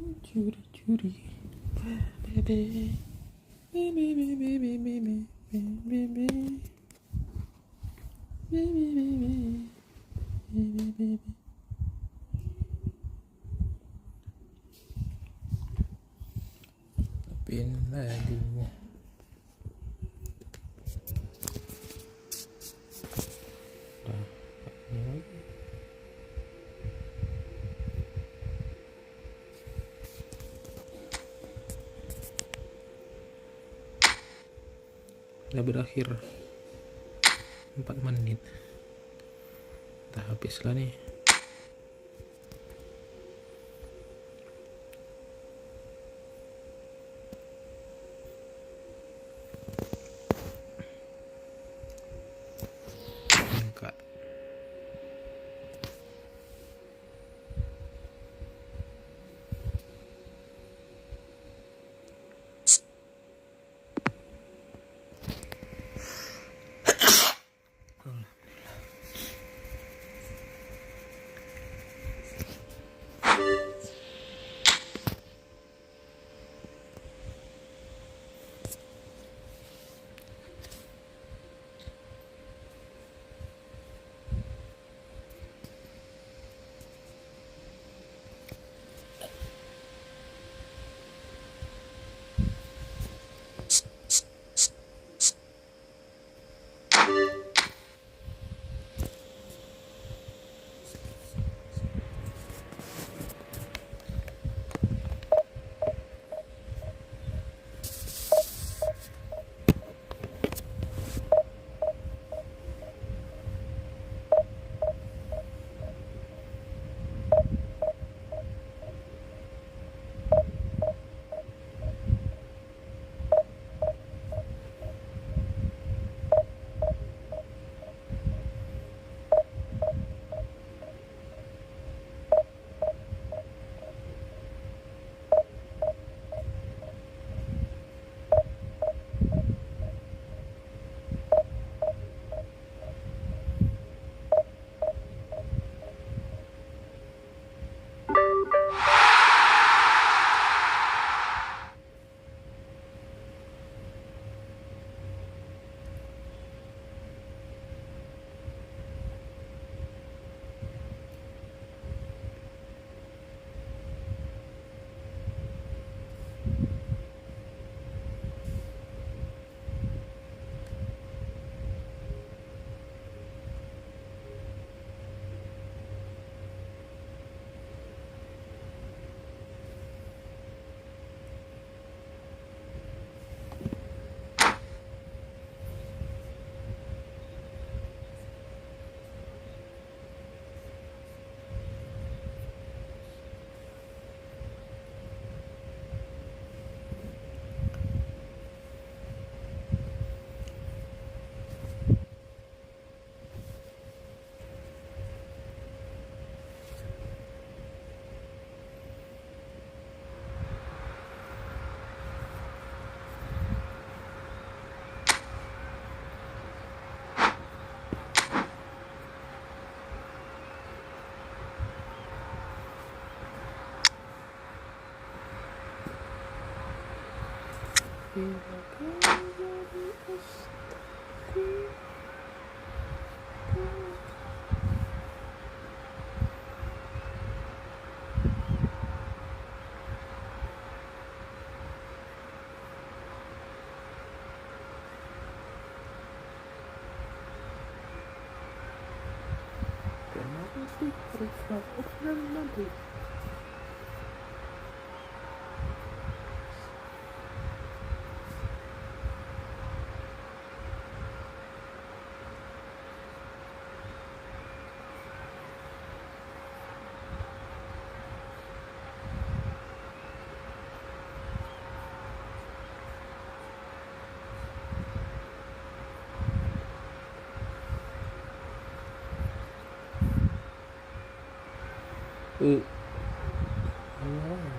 Curi-curi. Bebe. Bebe, bebe, bebe, bebe. Bebe. Bebe, bebe. Bebe, bebe. Pin lagi. Udah berakhir 4 menit. Udah habis lah nih. Enggak.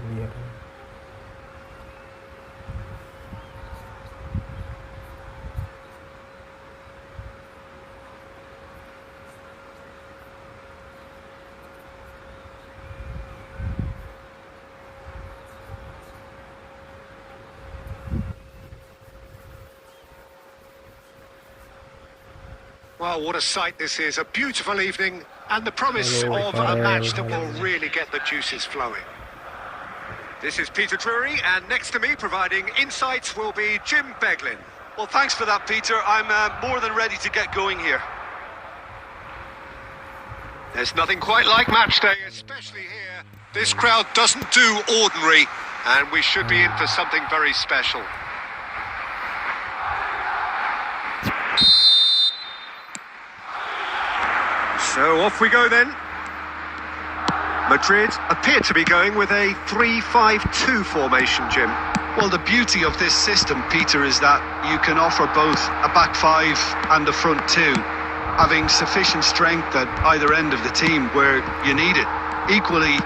Biar Well, what a sight this is. A beautiful evening and the promise Hello, of a match that Farrell. will really get the juices flowing. This is Peter Drury, and next to me providing insights will be Jim Beglin. Well, thanks for that, Peter. I'm more than ready to get going here. There's nothing quite like match day, especially here. This crowd doesn't do ordinary, and we should be in for something very special. So off we go then. Madrid appear to be going with a 3-5-2 formation, Jim. Well, the beauty of this system, Peter, is that you can offer both a back five and a front two, having sufficient strength at either end of the team where you need it. Equally,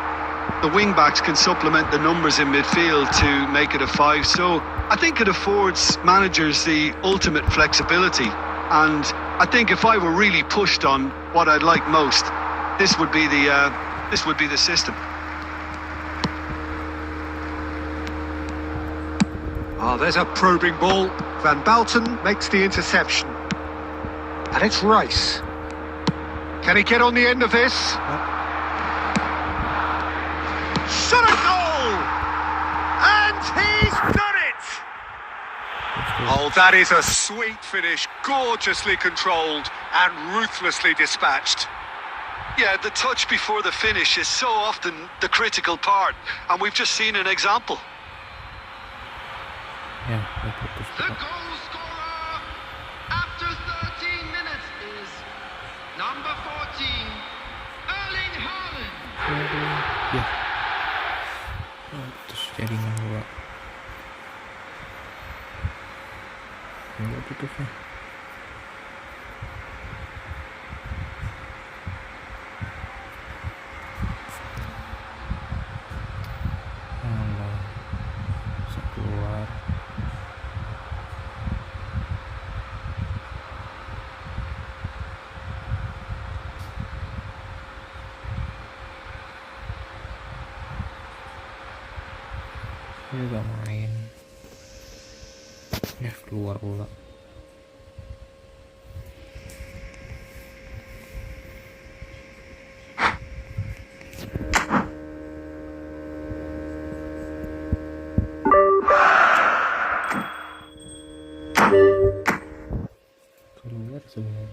the wing-backs can supplement the numbers in midfield to make it a five, so I think it affords managers the ultimate flexibility. And I think if I were really pushed on what I'd like most, this would be the system. Oh, there's a probing ball. Van Balten makes the interception. And it's Rice. Can he get on the end of this? Shot a goal! And he's done it! Oh, that is a sweet finish, gorgeously controlled and ruthlessly dispatched. Yeah, the touch before the finish is so often the critical part, and we've just seen an example. Ya, udah putus The Pak. goal scorer after 13 minutes is number 14, Erling Haaland. Aduh, ya. Oh, putus jaringan gua. Enggak putusnya. Allah, bisa keluar. Ini gak main. Ya keluar pula. Keluar semua.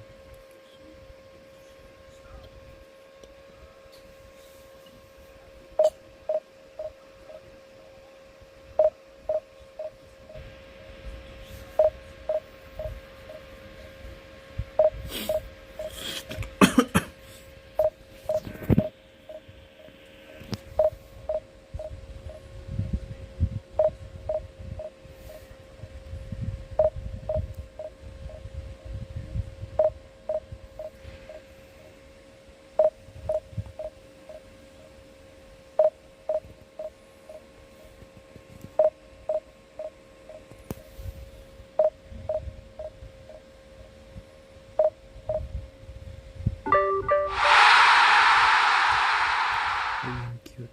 Cute.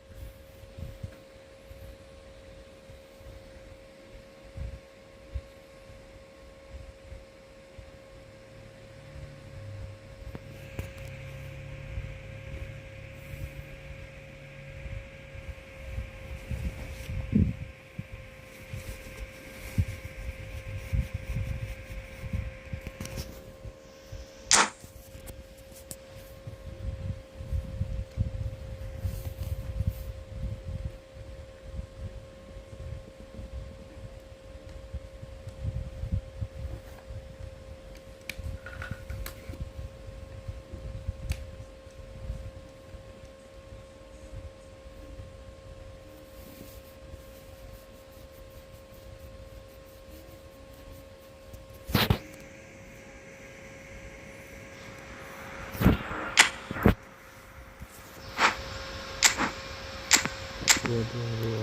Dua.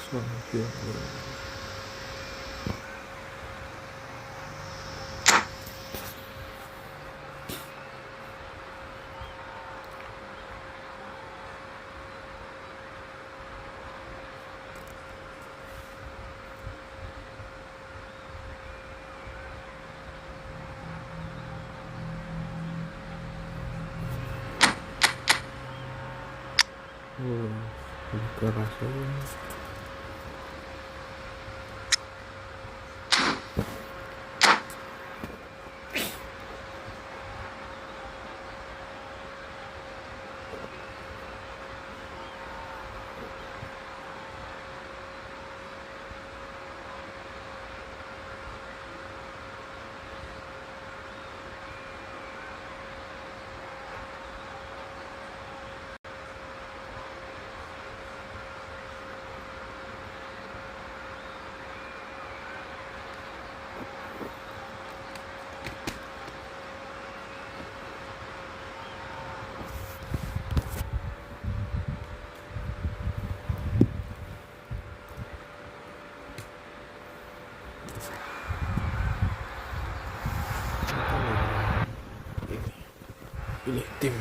Suami dua. Lebih keras aja. Pilih tim.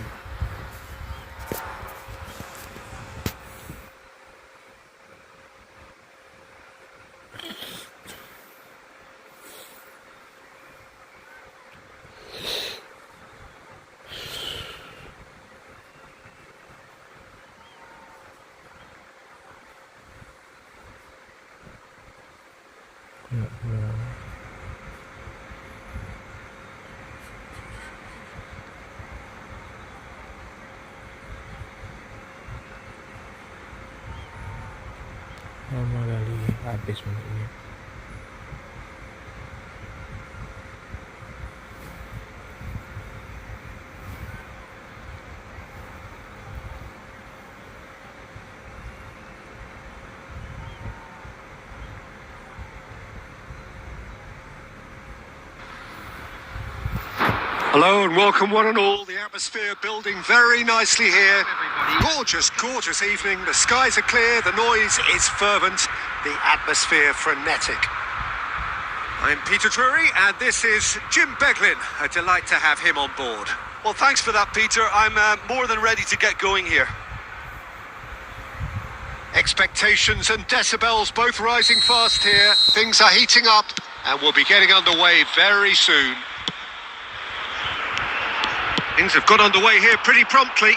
Lama kali habis menurutnya. Hello and welcome one and all. The atmosphere building very nicely here. Gorgeous, gorgeous evening. The skies are clear, the noise is fervent, the atmosphere frenetic. I'm Peter Drury and this is Jim Beglin. A delight to have him on board. Well, thanks for that, Peter. I'm more than ready to get going here. Expectations and decibels both rising fast here. Things are heating up and we'll be getting underway very soon. Things have got underway here pretty promptly.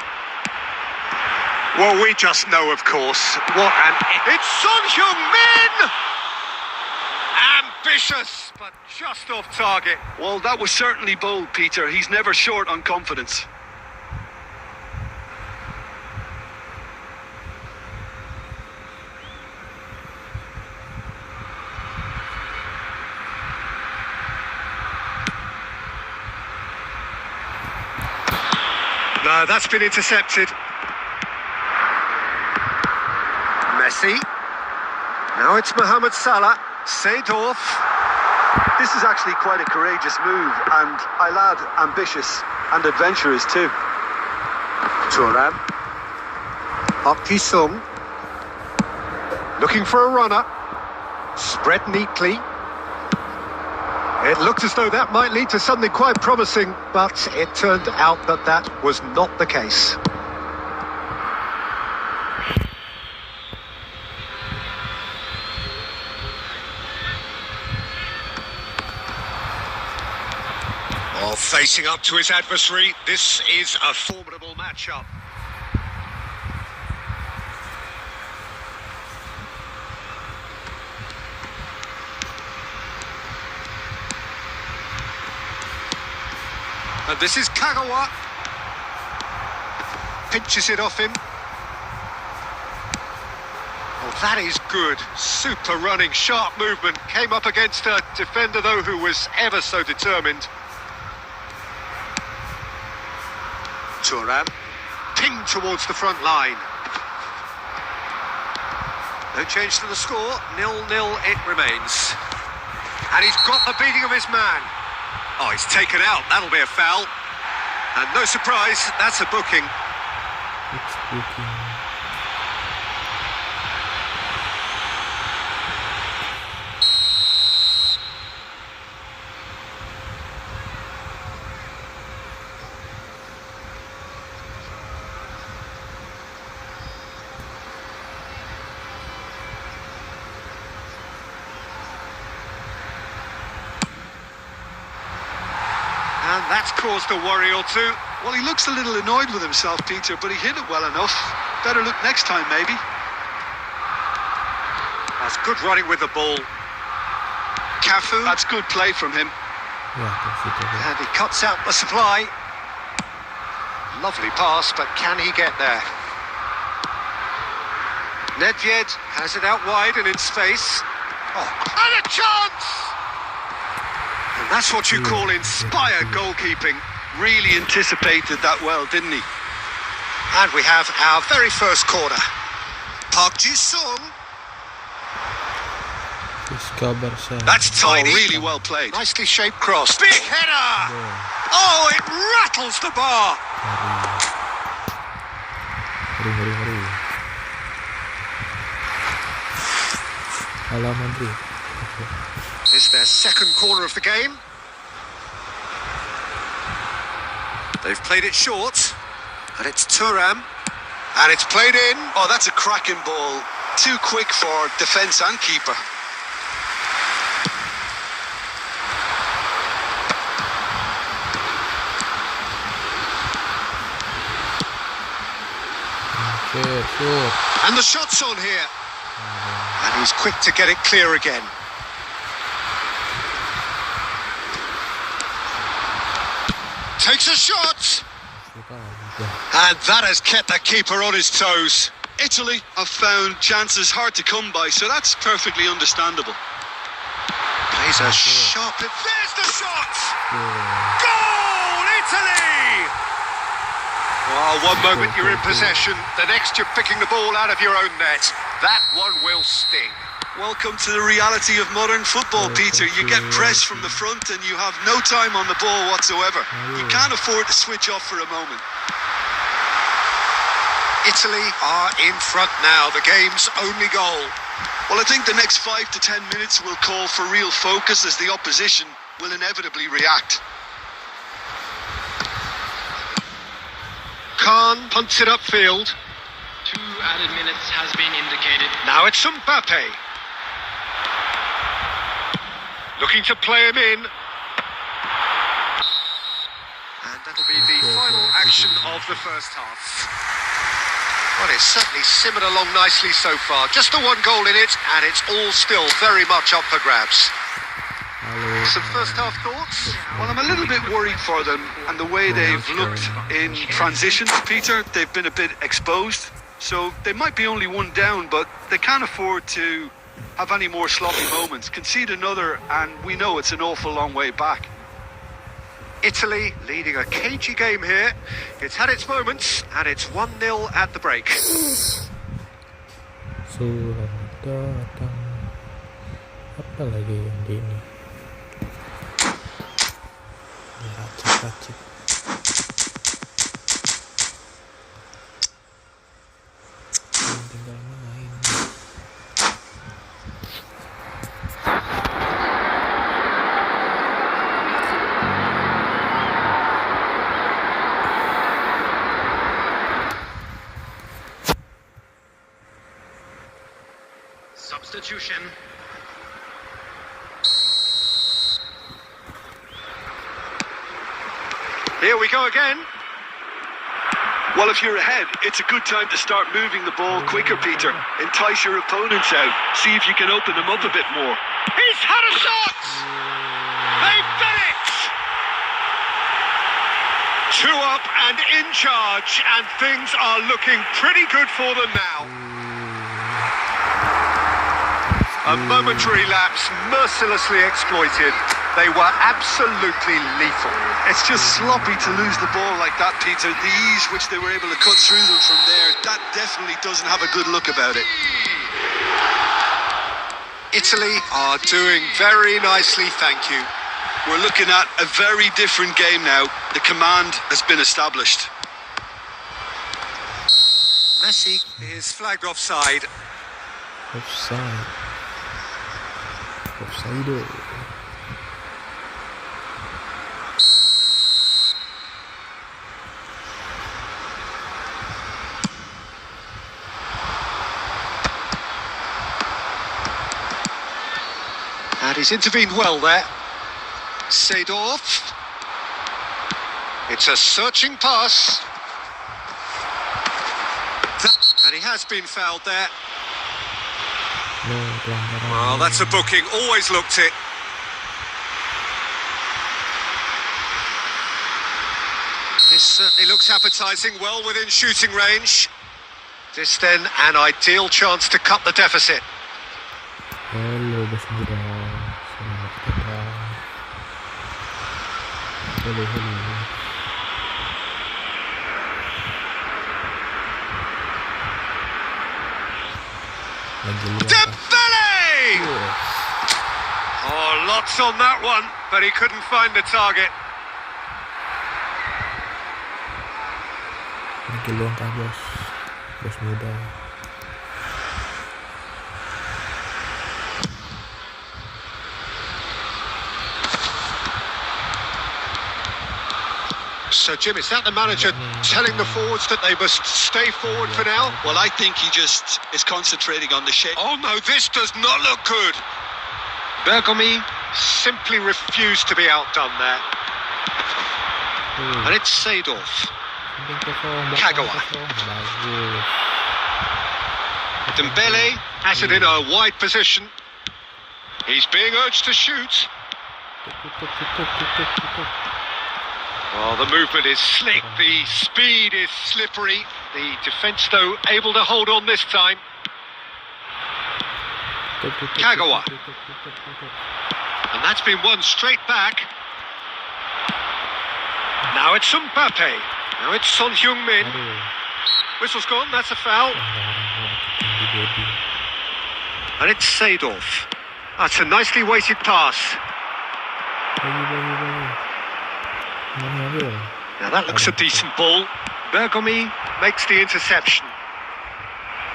Well, we just know, of course, what an... It's Son Heung-min! Ambitious, but just off target. Well, that was certainly bold, Peter. He's never short on confidence. No, that's been intercepted. Messi. Now it's Mohamed Salah. Seedorf. This is actually quite a courageous move, and I'll add ambitious and adventurous too. Thuram. Park Ji-sung. Looking for a runner. Spread neatly. It looked as though that might lead to something quite promising, but it turned out that that was not the case. Well, facing up to his adversary, this is a formidable matchup. And this is Kagawa. Pinches it off him. Oh, that is good. Super running, sharp movement. Came up against a defender, though, who was ever so determined. Thuram. Pinged towards the front line. No change to the score. 0-0 it remains. And he's got the beating of his man. Oh, he's taken out. That'll be a foul. And no surprise, that's a booking. It's booking. And that's caused a worry or two. Well, he looks a little annoyed with himself, Peter, but he hit it well enough. Better look next time, maybe. That's good running with the ball. Cafu. That's good play from him. Ya, kasih tahu. And he cuts out the supply. Lovely pass, but can he get there? Nedved has it out wide and in space. Oh, and a chance! And that's what you call inspired goalkeeping. Really anticipated that well, didn't he? And we have our very first corner. Park Ji-sung. Discover saya. That's tiny. Really well played. Nicely shaped cross. Big header! Oh, it rattles the bar. Ngeri. Alah Madrid. It's their second corner of the game. They've played it short. And it's Thuram. And it's played in. Oh, that's a cracking ball. Too quick for defence and keeper. Sure. And the shot's on here. And he's quick to get it clear again. Takes a shot. And that has kept the keeper on his toes. Italy have found chances hard to come by, so that's perfectly understandable. Plays a sharp... There's the shot! Goal, Italy! Oh, one moment you're in possession, the next you're picking the ball out of your own net. That one will sting. Welcome to the reality of modern football, Peter. You get pressed from the front and you have no time on the ball whatsoever. You can't afford to switch off for a moment. Italy are in front now, the game's only goal. Well, I think the next 5 to 10 minutes will call for real focus as the opposition will inevitably react. Khan punts it upfield. 2 added minutes has been indicated. Now it's Mbappe. Looking to play him in. And that'll be the final action of the first half. Well, it's certainly simmered along nicely so far. Just the one goal in it, and it's all still very much up for grabs. Some first half thoughts? Well, I'm a little bit worried for them and the way they've looked in transition, Peter. They've been a bit exposed, so they might be only one down, but they can't afford to have any more sloppy moments. Concede another, and we know it's an awful long way back. Italy leading a cagey game here. It's had its moments, and it's 1-0 at the break. Surat datang. Apa lagi yang di ini? Racik-racik. Tinggal main. Substitution. Here we go again. Well, if you're ahead, it's a good time to start moving the ball quicker, Peter. Entice your opponents out. See if you can open them up a bit more. He's had a shot! They've done it! 2 up and in charge, and things are looking pretty good for them now. A momentary lapse mercilessly exploited. They were absolutely lethal. It's just sloppy to lose the ball like that, Peter. The ease which they were able to cut through them from there, that definitely doesn't have a good look about it. Italy are doing very nicely, thank you. We're looking at a very different game now. The command has been established. Messi is flagged offside. Offside. And he's intervened well there. Seedorf. It's a searching pass. And he has been fouled there. Well, that's a booking. Always looked it. This certainly looks appetising, well within shooting range. This then an ideal chance to cut the deficit. Halo bos muda, selamat datang. Halo. Dembele! Oh, lots on that one, but he couldn't find the target. Lagi luang kah bos muda. So, Jim, is that the manager telling the forwards that they must stay forward for now? Well, I think he just is concentrating on the shape. Oh, no, this does not look good. Bergomi simply refused to be outdone there. And it's Seedorf. Kagawa. Dembele has it in a wide position. He's being urged to shoot. Oh, the movement is slick, the speed is slippery. The defence, though, able to hold on this time. Kagawa. And that's been won straight back. Now it's Mbappe. Now it's Son Heung-min. Whistle's gone, that's a foul. And it's Seedorf. That's a nicely weighted pass. Now that looks a decent ball. Bergomi makes the interception.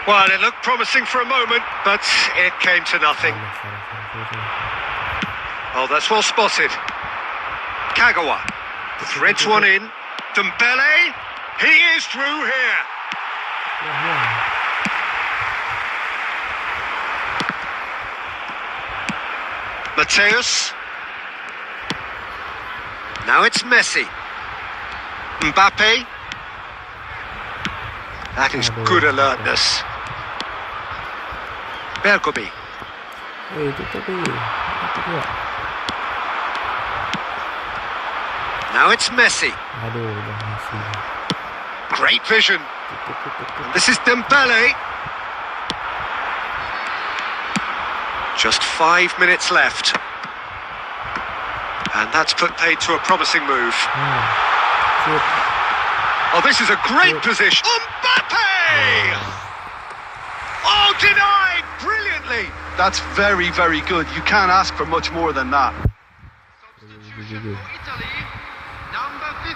Well, it looked promising for a moment, but it came to nothing. Oh, that's well spotted. Kagawa threads one in. Dembele, he is through here. Mateus. Now it's Messi. Mbappe. That is good alertness. Bergomi. Now it's Messi. Great vision. And this is Dembele. Just 5 minutes left. And that's put paid to a promising move. Oh, this is a great position. Mbappe! Oh, denied brilliantly. That's very, very good. You can't ask for much more than that. Italy, number 15.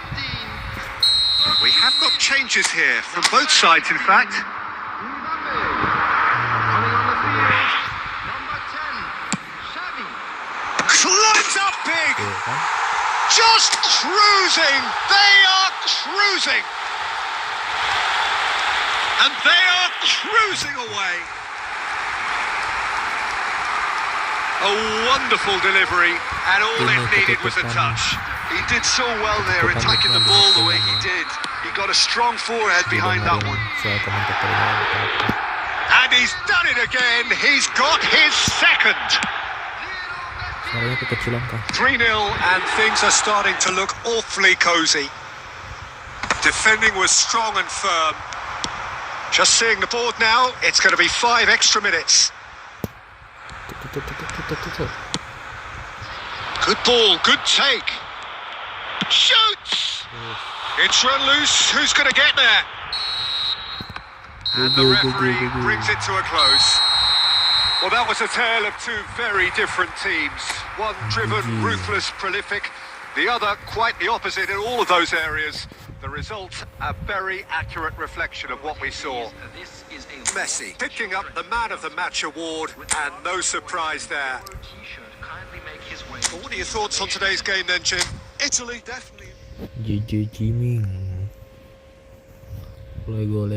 We have got changes here from both sides, in fact. Coming on the field, number 10, Xavi. Climbs up big. Just cruising. They are cruising. And they are cruising away. A wonderful delivery, and all it needed was a touch. He did so well there, attacking the ball the way he did. He got a strong forehead behind that one. And he's done it again. He's got his second. 3-0, and things are starting to look awfully cosy. Defending was strong and firm. Just seeing the board now, it's going to be 5 extra minutes. Good ball, good take. Shoots! It's run loose. Who's going to get there? And the referee brings it to a close. Well, that was a tale of two very different teams. One driven, ruthless, prolific. The other quite the opposite in all of those areas. The result, a very accurate reflection of what we saw. Messi picking up the Man of the Match award, and no surprise there. Well, what are your thoughts on today's game then, Jim? Italy, definitely. JJ Jiming. Lego.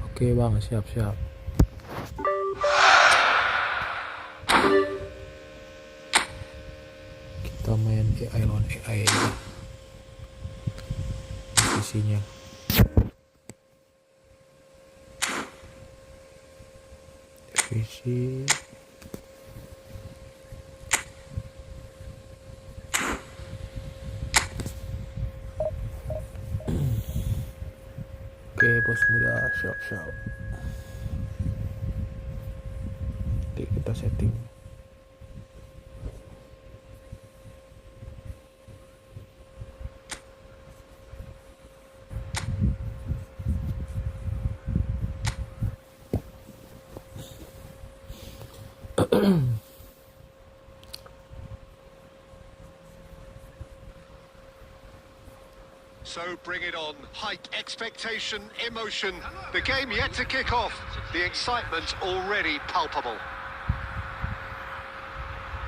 Oke bang, siap. AI aja posisinya. Visi oke bos muda, siap. Oke, kita setting. So bring it on. Height, expectation, emotion. The game yet to kick off. The excitement already palpable.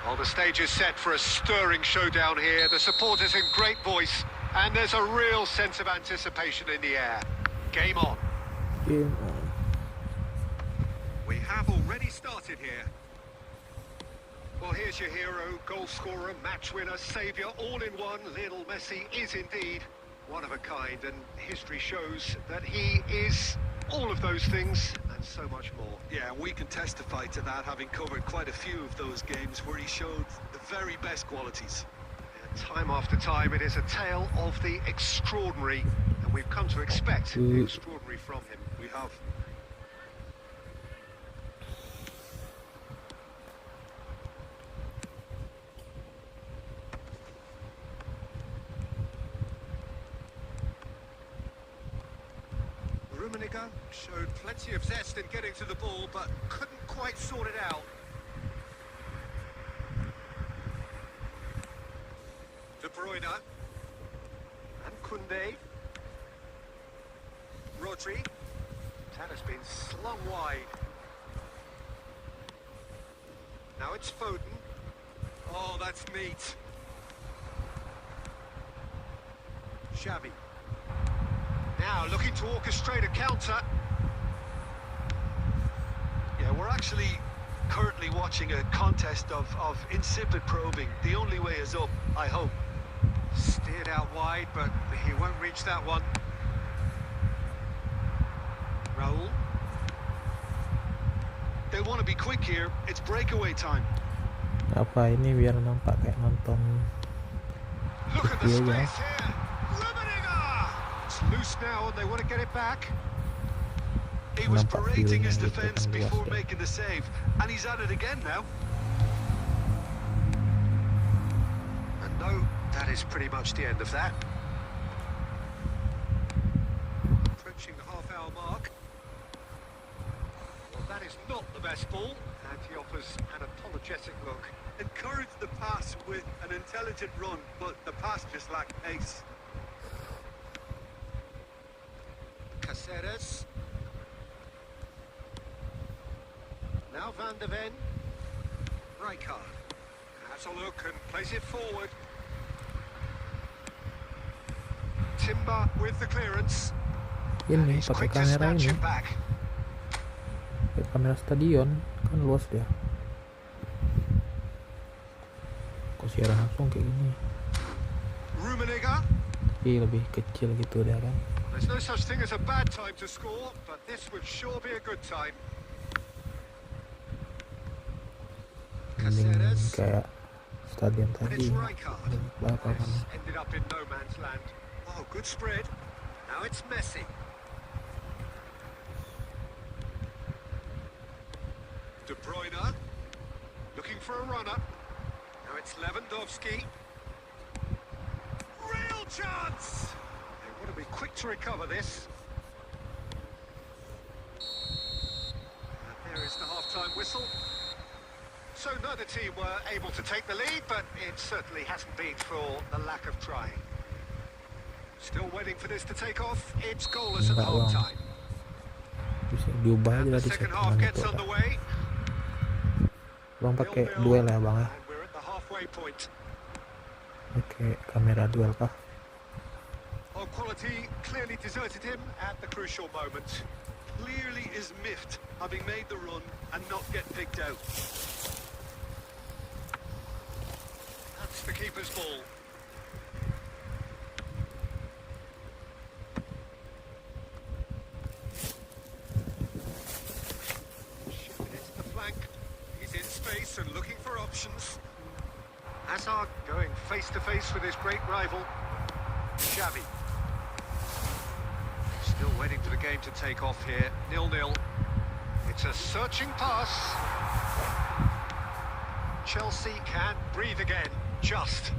Well, the stage is set for a stirring showdown here. The supporters in great voice, and there's a real sense of anticipation in the air. Game on. Game on. We have already started here. Well, here's your hero, goal scorer, match winner, saviour, all in one. Lionel Messi is indeed one of a kind, and history shows that he is all of those things and so much more. Yeah, we can testify to that, having covered quite a few of those games where he showed the very best qualities. And time after time, it is a tale of the extraordinary, and we've come to expect the extraordinary from him. We have. Rummenigge showed plenty of zest in getting to the ball, but couldn't quite sort it out. De Bruyne. And Koundé. Rodri. That has been slung wide. Now it's Foden. Oh, that's neat. Xavi. Now looking to orchestrate a counter. Yeah, we're actually currently watching a contest of insipid probing. The only way is up, I hope. Steered out wide, but he won't reach that one. Raul. They want to be quick here. It's breakaway time. Apa ini biar nampak kayak nonton Look at the TV space ya. here. Rummenigge! It's loose now and they want to get it back. He was Nampak parading his view-nya gitu defence kan luas before ya. making the save, and he's at it again now. And no, that is pretty much the end of that. Approaching the half-hour mark. Well, that is not the best ball, and he offers an apologetic look. Encourage the pass with an intelligent run, but the pass just lacked pace. Caceres. Now Van de Ven. Rijkaard. Has a look and plays it forward. Timber with the clearance. And Ini he's pakai quick to kamera snatch ini, it back. pakai kamera stadion kan luas dia. Kok siaran langsung kayak gini? Rummenigge. Tapi lebih kecil gitu dia kan. There's no such thing as a bad time to score, but this would sure be a good time. Mending Caceres. kayak stadion And tadi. it's Rijkaard. Berapa kan? Has ended up in no man's land. Oh, good spread. Now it's Messi. De Bruyne. Looking for a runner. Now it's Lewandowski. Real chance! They want to be quick to recover this. And there is the half-time whistle. So neither team were able to take the lead, but it certainly hasn't been for the lack of trying. Still waiting for this to take off. It's goalless at Enggak, Bang. half-time. Bisa diubah And aja the tadi second half settingan gets itu. underway. Bang pakai 0-0, duel ya bang ya? and we're at the halfway point. Pakai kamera duel kah? Oh, quality clearly deserted him at the crucial moment. Clearly is miffed, having made the run and not get picked out. That's the keeper's ball. space and looking for options. Hazard going face to face with his great rival. Xavi. Still waiting for the game to take off here. 0-0. It's a searching pass. Chelsea can't breathe again. Just.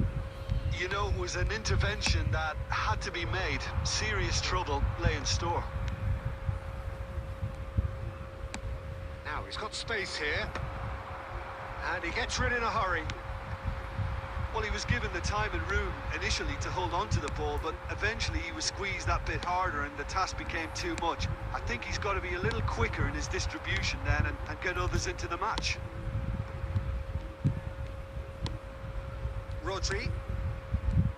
You know, it was an intervention that had to be made. Serious trouble lay in store. Now he's got space here. And he gets rid in a hurry. Well, he was given the time and room initially to hold on to the ball, but eventually he was squeezed that bit harder and the task became too much. I think he's got to be a little quicker in his distribution then and get others into the match. Rodri.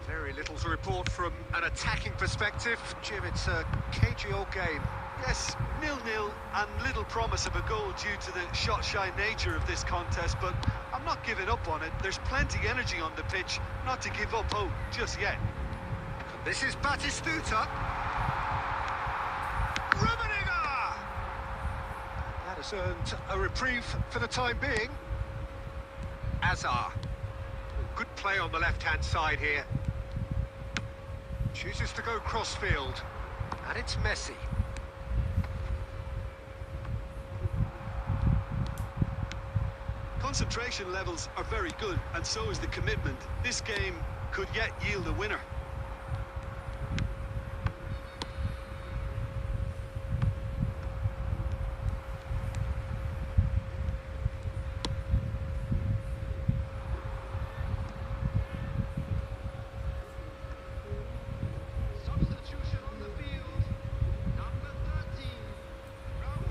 Very little to report from an attacking perspective. Jim, it's a cagey old game. Yes, 0-0 and little promise of a goal due to the shot-shy nature of this contest, but I'm not giving up on it. There's plenty energy on the pitch, not to give up hope just yet. This is Batistuta. Rummenigge! That has earned a reprieve for the time being. Azar. Good play on the left-hand side here. Chooses to go crossfield. And it's Messi. Concentration levels are very good, and so is the commitment. This game could yet yield a winner. Substitution on the field. Number 13, Raul.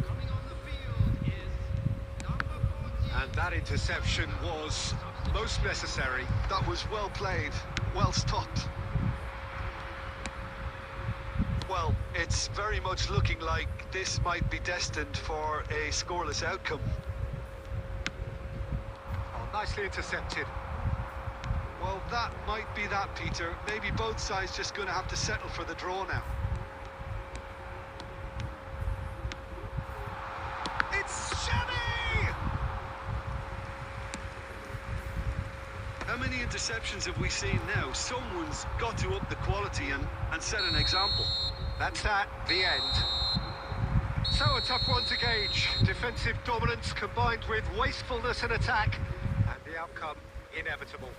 Coming on the field is number 14. And that interception was most necessary. That was well played, well stopped. Well, it's very much looking like this might be destined for a scoreless outcome. Oh, nicely intercepted. Well, that might be that, Peter. Maybe both sides just going to have to settle for the draw now. It's Xavi! How many interceptions have we seen now? Someone's got to up the quality and set an example. That's that, the end. So a tough one to gauge. Defensive dominance combined with wastefulness in attack, and the outcome inevitable.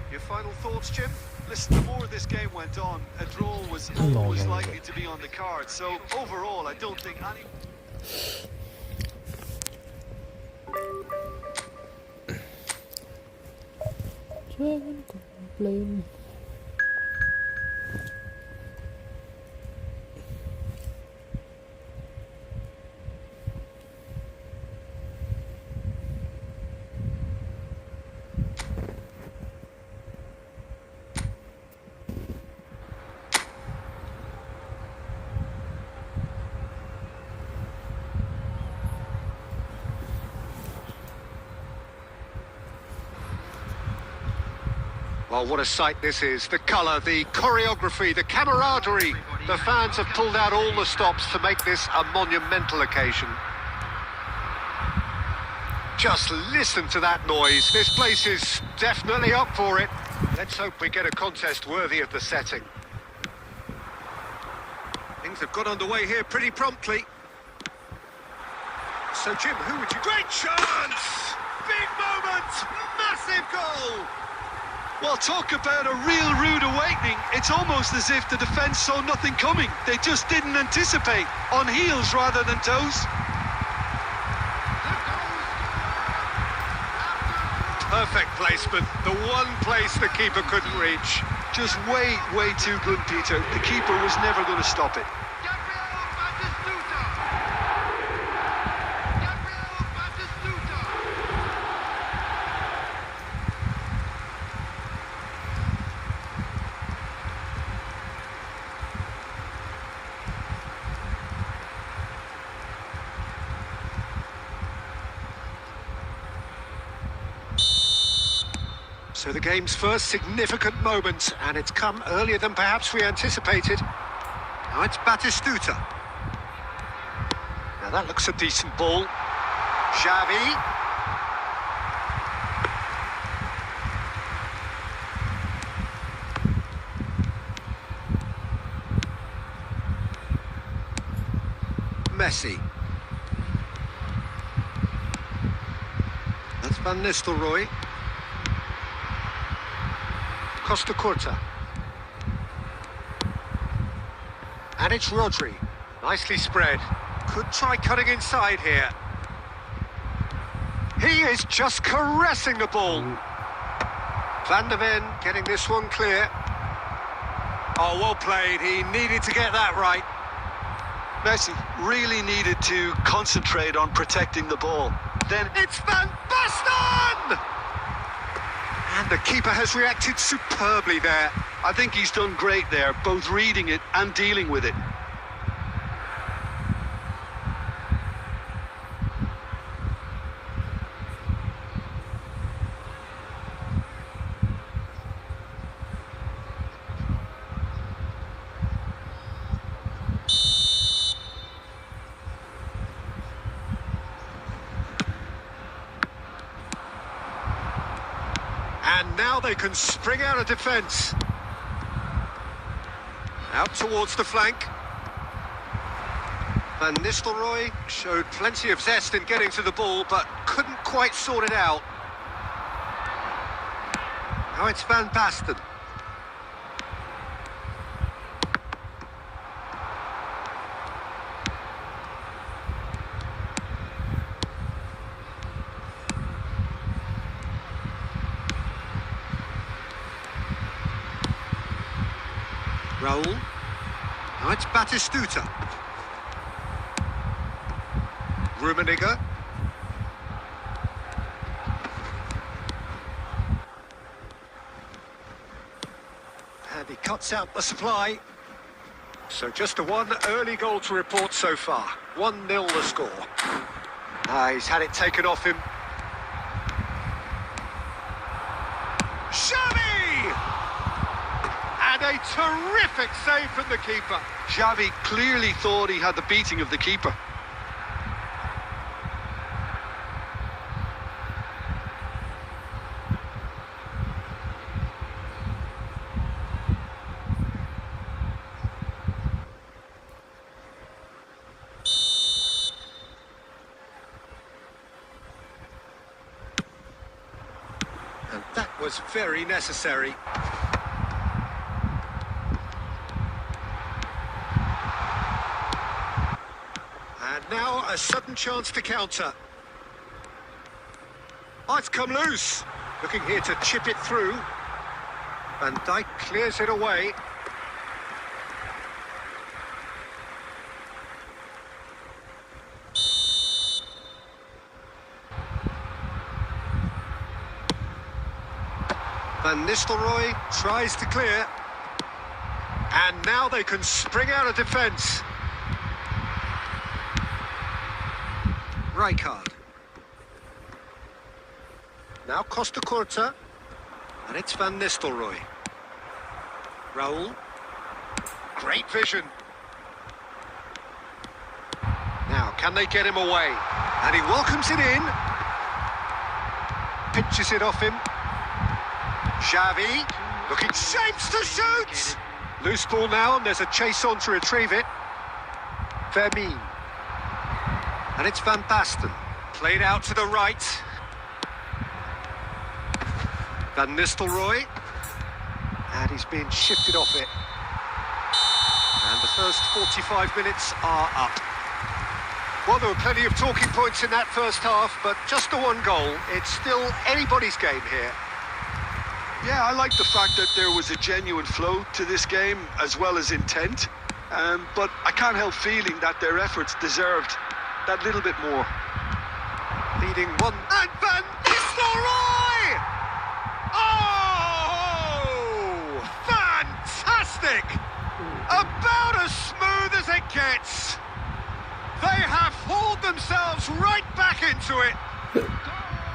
Your final thoughts, Jim? Listen, the more this game went on, a draw was always likely to be on the card. So overall, I don't think any... Jangan komplain. Well, what a sight this is. The colour, the choreography, the camaraderie. The fans have pulled out all the stops to make this a monumental occasion. Just listen to that noise. This place is definitely up for it. Let's hope we get a contest worthy of the setting. Things have got underway here pretty promptly. So, Jim, who would you... Great chance! Big moment! Massive goal! Well, talk about a real rude awakening. It's almost as if the defence saw nothing coming. They just didn't anticipate. On heels rather than toes. Perfect placement. The one place the keeper couldn't reach. Just way too good, Peter. The keeper was never going to stop it. So the game's first significant moment, and it's come earlier than perhaps we anticipated. Now it's Batistuta. Now that looks a decent ball. Xavi. Messi. That's Van Nistelrooy. Costa Curta. And it's Rodri. Nicely spread. Could try cutting inside here. He is just caressing the ball. Van der Ven getting this one clear. Oh, well played. He needed to get that right. Messi really needed to concentrate on protecting the ball. Then It's Van Basten! And the keeper has reacted superbly there. I think he's done great there, both reading it and dealing with it. And now they can spring out of defence. Out towards the flank. Van Nistelrooy showed plenty of zest in getting to the ball, but couldn't quite sort it out. Now it's Van Basten. Raul. Now it's Batistuta. Rummenigge. And he cuts out the supply. So just a one early goal to report so far. 1-0 the score. He's had it taken off him. Xavi! And a terrific save from the keeper. Xavi clearly thought he had the beating of the keeper. And that was very necessary. And now a sudden chance to counter. Oh, it's come loose. Looking here to chip it through. Van Dijk clears it away. Van Nistelrooy tries to clear. And now they can spring out of defence. Rijkaard. Now Costa Curta. And it's Van Nistelrooy. Raul. Great vision. Now, can they get him away? And he welcomes it in. Pitches it off him. Xavi. Looking shapes to shoot. Loose ball now, and there's a chase on to retrieve it. Vermeer. And it's Van Basten. Played out to the right. Van Nistelrooy. And he's being shifted off it. And the first 45 minutes are up. Well, there were plenty of talking points in that first half, but just the one goal. It's still anybody's game here. Yeah, I like the fact that there was a genuine flow to this game as well as intent. But I can't help feeling that their efforts deserved that little bit more. Leading one. And Van Nistelrooy! Oh! Fantastic! About as smooth as it gets. They have hauled themselves right back into it.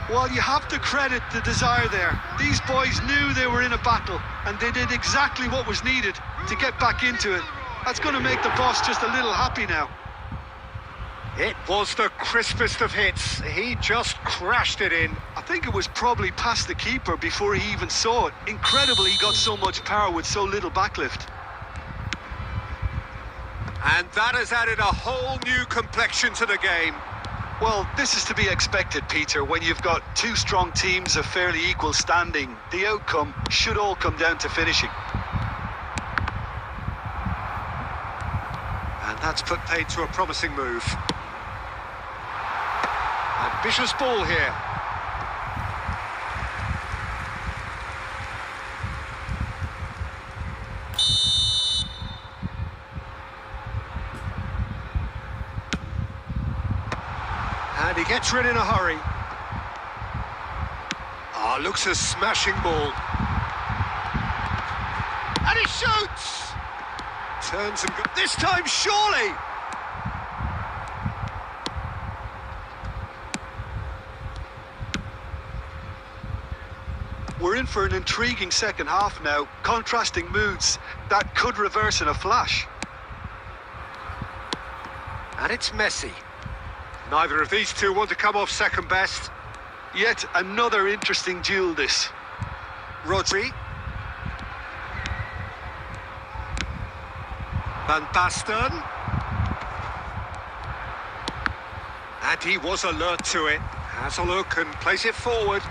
Well, you have to credit the desire there. These boys knew they were in a battle, and they did exactly what was needed to get back into it. That's going to make the boss just a little happy now. It was the crispest of hits. He just crashed it in. I think it was probably past the keeper before he even saw it. Incredible he got so much power with so little backlift. And that has added a whole new complexion to the game. Well, this is to be expected, Peter. When you've got two strong teams of fairly equal standing, the outcome should all come down to finishing. And that's put paid to a promising move. Ambitious ball here. And he gets rid in a hurry. Ah, looks a smashing ball. And he shoots! Turns and goes. This time, surely! We're in for an intriguing second half now. Contrasting moods that could reverse in a flash. And it's Messi. Neither of these two want to come off second best. Yet another interesting duel, this. Rodri. Van Basten. And he was alert to it. Has a look and plays it forward.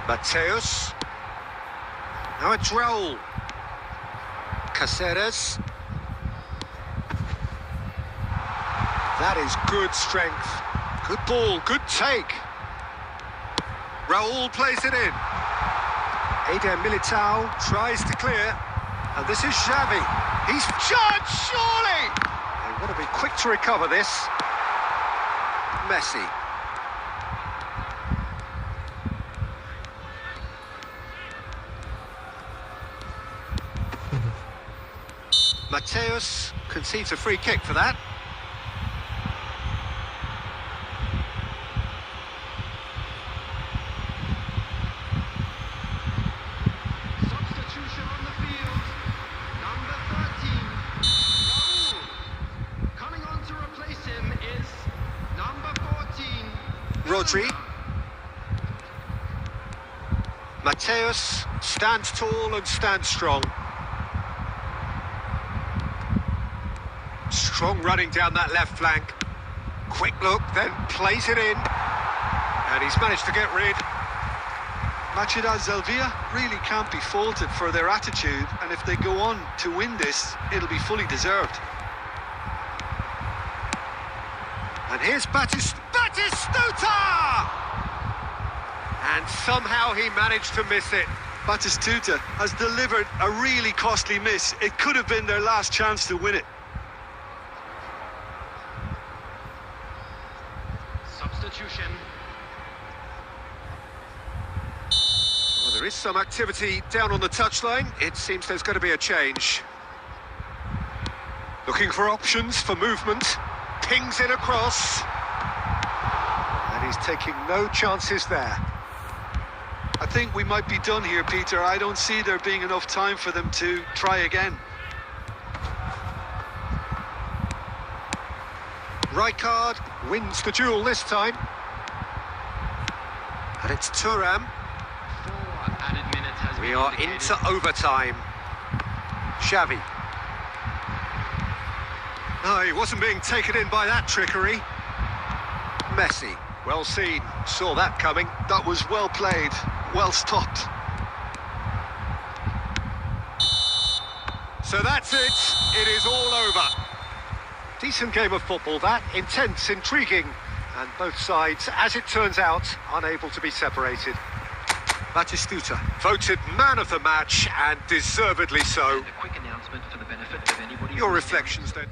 Mateus. Now it's Raul. Caceres. That is good strength. Good ball, good take. Raul plays it in. Eder Militao tries to clear. And this is Xavi. He's charged, surely! They've got to be quick to recover this. Messi. Mateus concedes a free kick for that. Substitution on the field. Number 13, Raul. Coming on to replace him is number 14, Rodri. Mateus stands tall and stands strong. Strong running down that left flank. Quick look, then plays it in. And he's managed to get rid. Machida Zelvia really can't be faulted for their attitude, and if they go on to win this, it'll be fully deserved. And here's Batistuta! And somehow he managed to miss it. Batistuta has delivered a really costly miss. It could have been their last chance to win it. substitution. Well, there is some activity down on the touchline. It seems there's going to be a change. Looking for options for movement. Pings it across. And he's taking no chances there. I think we might be done here, Peter. I don't see there being enough time for them to try again. Rijkaard wins the duel this time. And it's Thuram. 4 added minutes has We been are indicated. into overtime. Xavi. No, he wasn't being taken in by that trickery. Messi. Well seen. Saw that coming. That was well played, well stopped. So that's it. It is all over. Decent game of football, that. Intense, intriguing. And both sides, as it turns out, unable to be separated. Batistuta, voted man of the match, and deservedly so. A quick announcement for the benefit of anybody. Your who's reflections then.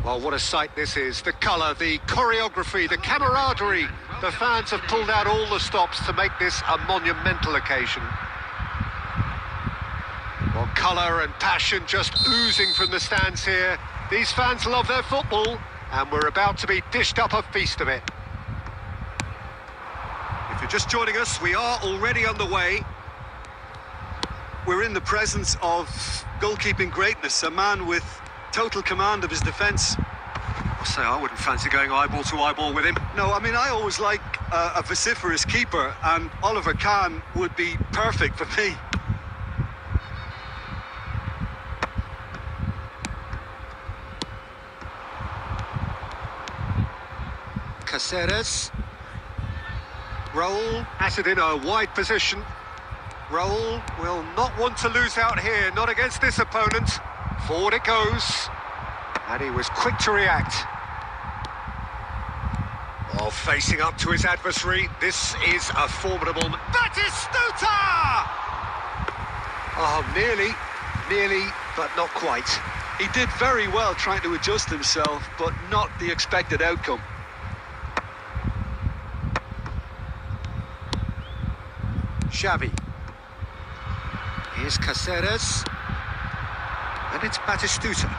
Well, what a sight this is. The colour, the choreography, the camaraderie. The fans have pulled out all the stops to make this a monumental occasion. Well, colour and passion just oozing from the stands here. These fans love their football, and we're about to be dished up a feast of it. If you're just joining us, we are already underway. We're in the presence of goalkeeping greatness, a man with total command of his defence. I'll say I wouldn't fancy going eyeball to eyeball with him. No, I mean, I always like a vociferous keeper, and Oliver Kahn would be perfect for me. Caceres. Raul has it in a wide position. Raul will not want to lose out here, not against this opponent. Forward it goes. And he was quick to react. While facing up to his adversary, this is a formidable... Batistuta! Oh, nearly, but not quite. He did very well trying to adjust himself, but not the expected outcome. Xavi. Here's Caceres. And it's Batistuta.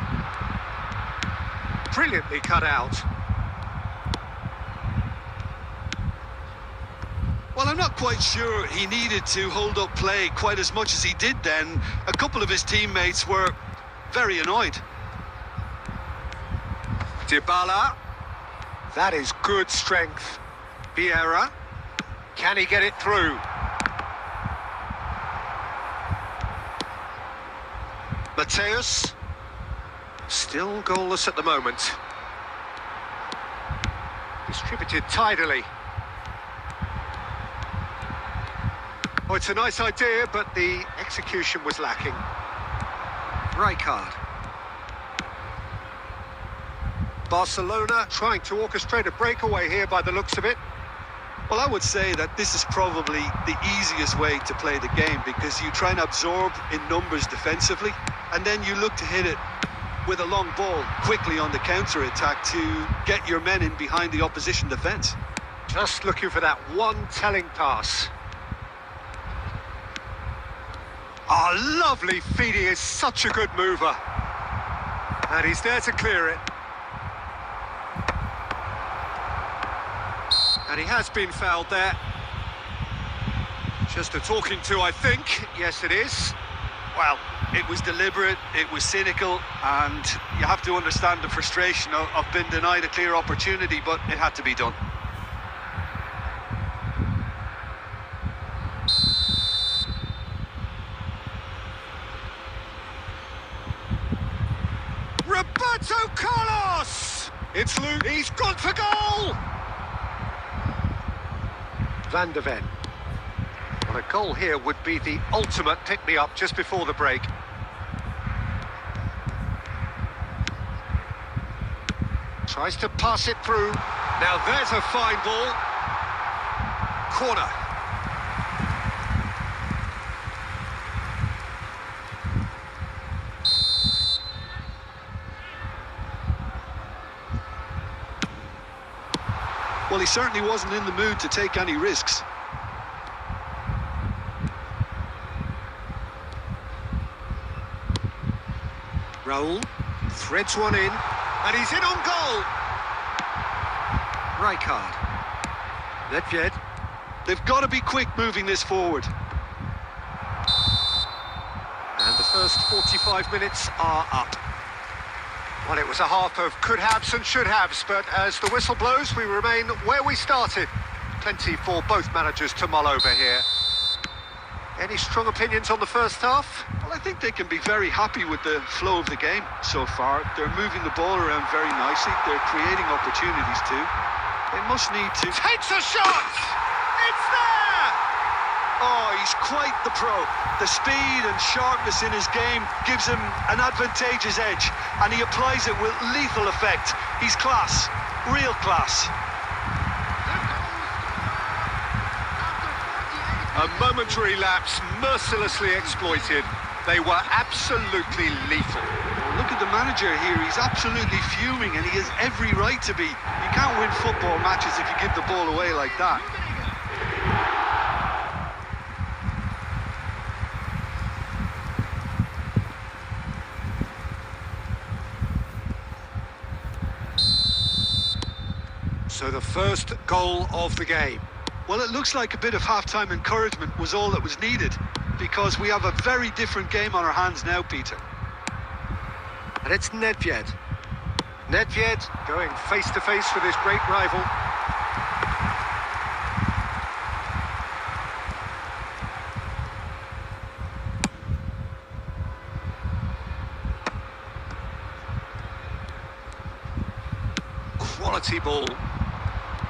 Brilliantly cut out. Well, I'm not quite sure he needed to hold up play quite as much as he did then. A couple of his teammates were very annoyed. Dybala. That is good strength. Vieira. Can he get it through? Mateus. Still goalless at the moment. Distributed tidily. Oh, it's a nice idea, but the execution was lacking. Rijkaard. Barcelona trying to orchestrate a breakaway here by the looks of it. Well, I would say that this is probably the easiest way to play the game, because you try and absorb in numbers defensively, and then you look to hit it with a long ball quickly on the counter-attack to get your men in behind the opposition defence. Just looking for that one telling pass. Oh, lovely feed. He is such a good mover. And he's there to clear it. And he has been fouled there. Just a talking to, I think. Yes, it is. Well, it was deliberate, it was cynical, and you have to understand the frustration of being denied a clear opportunity, but it had to be done. Roberto Carlos! It's Luke. He's gone for goal! Van de Ven. Well, a goal here would be the ultimate pick-me-up just before the break. Tries to pass it through. Now there's a fine ball. Corner. Well, he certainly wasn't in the mood to take any risks. Raul threads one in, and he's in on goal. Rijkaard. Nedved. They've got to be quick moving this forward. And the first 45 minutes are up. Well, it was a half of could-haves and should-haves, but as the whistle blows, we remain where we started. Plenty for both managers to mull over here. Any strong opinions on the first half? Well, I think they can be very happy with the flow of the game so far. They're moving the ball around very nicely. They're creating opportunities too. They must need to... Takes a shot! It's there! Oh, he's quite the pro. The speed and sharpness in his game gives him an advantageous edge, and he applies it with lethal effect. He's class, real class. A momentary lapse mercilessly exploited. They were absolutely lethal. Look at the manager here. He's absolutely fuming, and he has every right to be. You can't win football matches if you give the ball away like that. So the first goal of the game. Well, it looks like a bit of half-time encouragement was all that was needed, because we have a very different game on our hands now, Peter. And it's Nedved. Nedved going face-to-face with his great rival. Quality ball.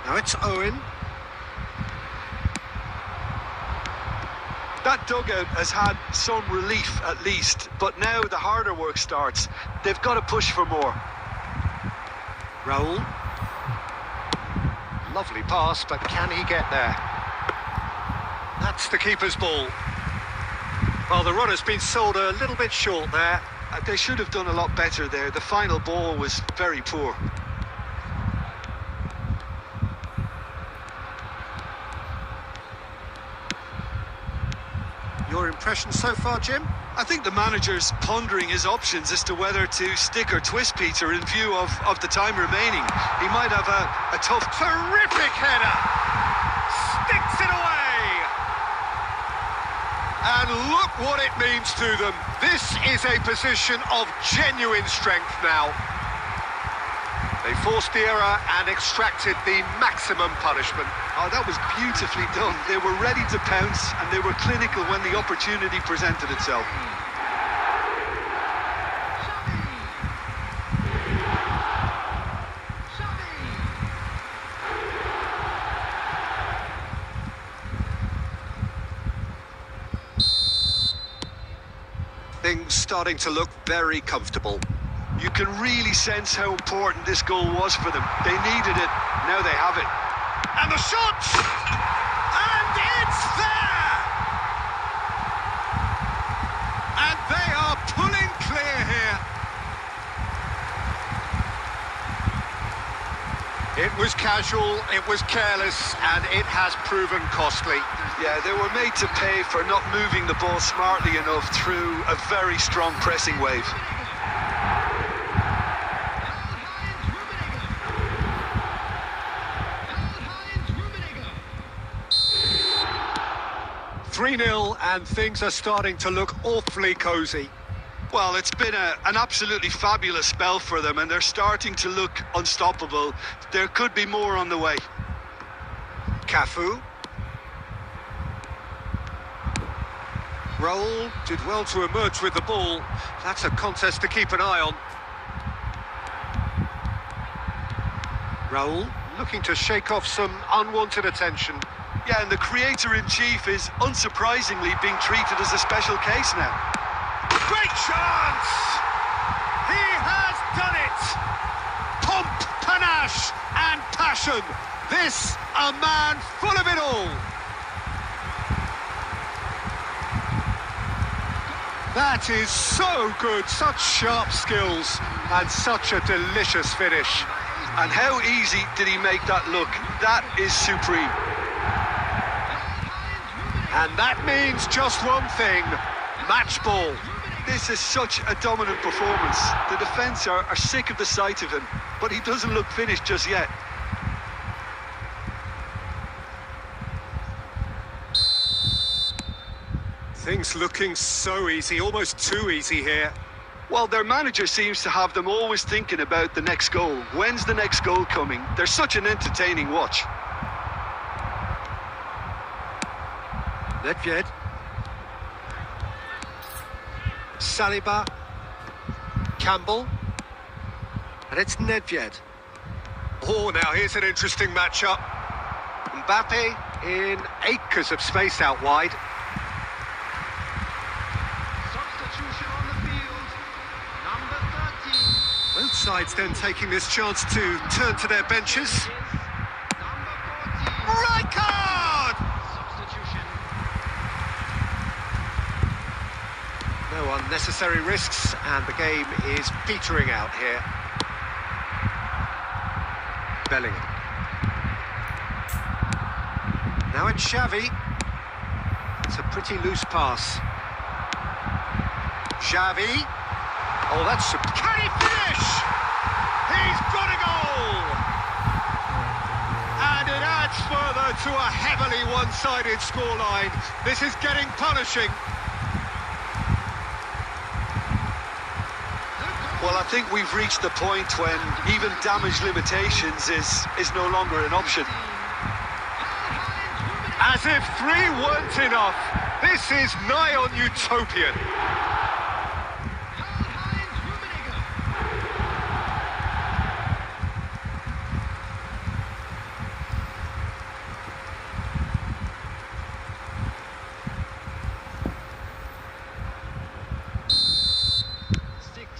Now it's Owen. That dugout has had some relief at least, but now the harder work starts. They've got to push for more. Raul. Lovely pass, but can he get there? That's the keeper's ball. Well, the run has been sold a little bit short there. They should have done a lot better there. The final ball was very poor. Your impression so far, Jim? I think the manager's pondering his options as to whether to stick or twist Peter in view of the time remaining. He might have a tough... Terrific header! Sticks it away! And look what it means to them. This is a position of genuine strength now. They forced the error and extracted the maximum punishment. Oh, that was beautifully done. They were ready to pounce, and they were clinical when the opportunity presented itself. Things starting to look very comfortable. You can really sense how important this goal was for them. They needed it, now they have it. And the shot! And it's there! And they are pulling clear here. It was casual, it was careless, and it has proven costly. Yeah, they were made to pay for not moving the ball smartly enough through a very strong pressing wave. "3-0, and things are starting to look awfully cosy. Well, it's been an absolutely fabulous spell for them, and they're starting to look unstoppable. There could be more on the way. Cafu. Raul did well to emerge with the ball. That's a contest to keep an eye on. Raul looking to shake off some unwanted attention. Yeah, and the creator-in-chief is unsurprisingly being treated as a special case now. Great chance! He has done it! Pomp, panache and passion. This, a man full of it all. That is so good, such sharp skills and such a delicious finish. And how easy did he make that look? That is supreme. And that means just one thing, match ball. This is such a dominant performance. The defence are sick of the sight of him, but he doesn't look finished just yet. Things looking so easy, almost too easy here. Well, their manager seems to have them always thinking about the next goal. When's the next goal coming? They're such an entertaining watch. Nedved. Saliba. Campbell. And it's Nedved. Oh, now here's an interesting matchup. Mbappe in acres of space out wide. Substitution on the field. Number 13. Both sides then taking this chance to turn to their benches. Number 14. Right card! Substitution. Now No unnecessary risks, and the game is petering out here. Bellingham. Now it's Xavi. It's a pretty loose pass. Xavi. Oh, that's... Can he finish? He's got a goal! And it adds further to a heavily one-sided scoreline. This is getting punishing. Well, I think we've reached the point when even damage limitations is no longer an option. As if 3 weren't enough, this is nigh on utopian.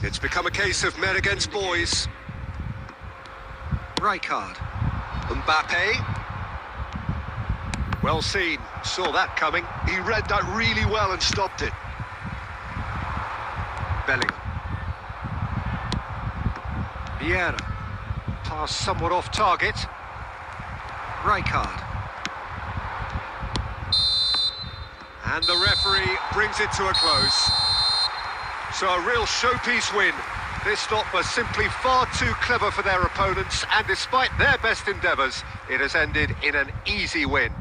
It's become a case of men against boys. Rijkaard. Mbappe. Well seen, saw that coming. He read that really well and stopped it. Bellingham. Vieira. Pass somewhat off target. Rijkaard. And the referee brings it to a close. So a real showpiece win. This stop was simply far too clever for their opponents, and despite their best endeavours, it has ended in an easy win.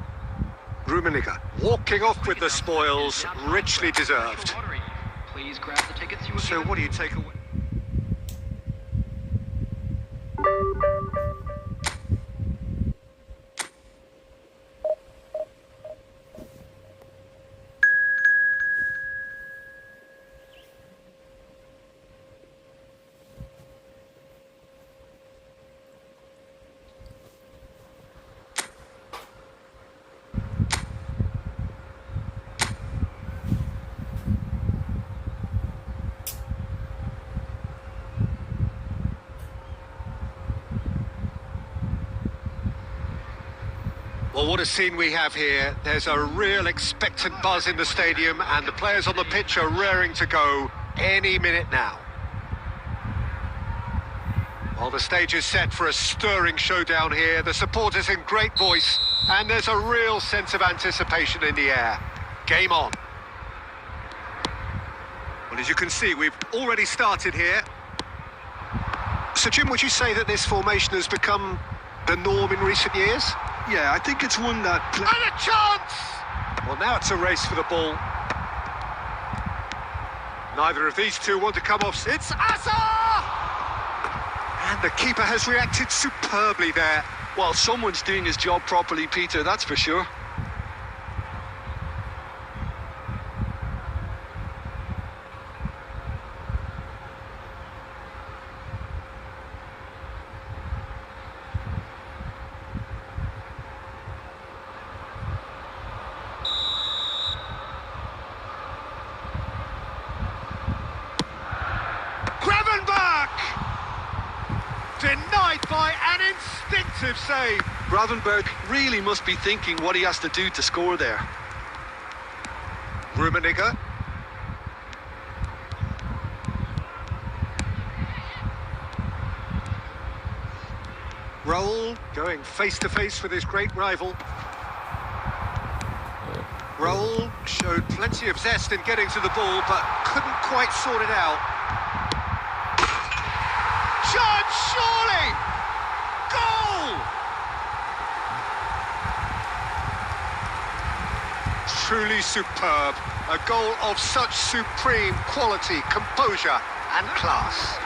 Rummenigge walking off with the spoils, richly deserved. Please grab the tickets you So what do you take away? Well, what a scene we have here. There's a real expectant buzz in the stadium, and the players on the pitch are raring to go any minute now. Well, the stage is set for a stirring showdown here. The supporters in great voice, and there's a real sense of anticipation in the air. Game on. Well, as you can see, we've already started here. So, Jim, would you say that this formation has become the norm in recent years? Yeah, I think it's one that... And a chance! Well, now it's a race for the ball. Neither of these two want to come off. It's Azar! And the keeper has reacted superbly there. Well, someone's doing his job properly, Peter, that's for sure. Denied by an instinctive save. Gravenberch really must be thinking what he has to do to score there. Rummenigge. Raul going face to face with his great rival. Raul showed plenty of zest in getting to the ball, but couldn't quite sort it out. Chance, surely! Goal! Truly superb. A goal of such supreme quality, composure and class.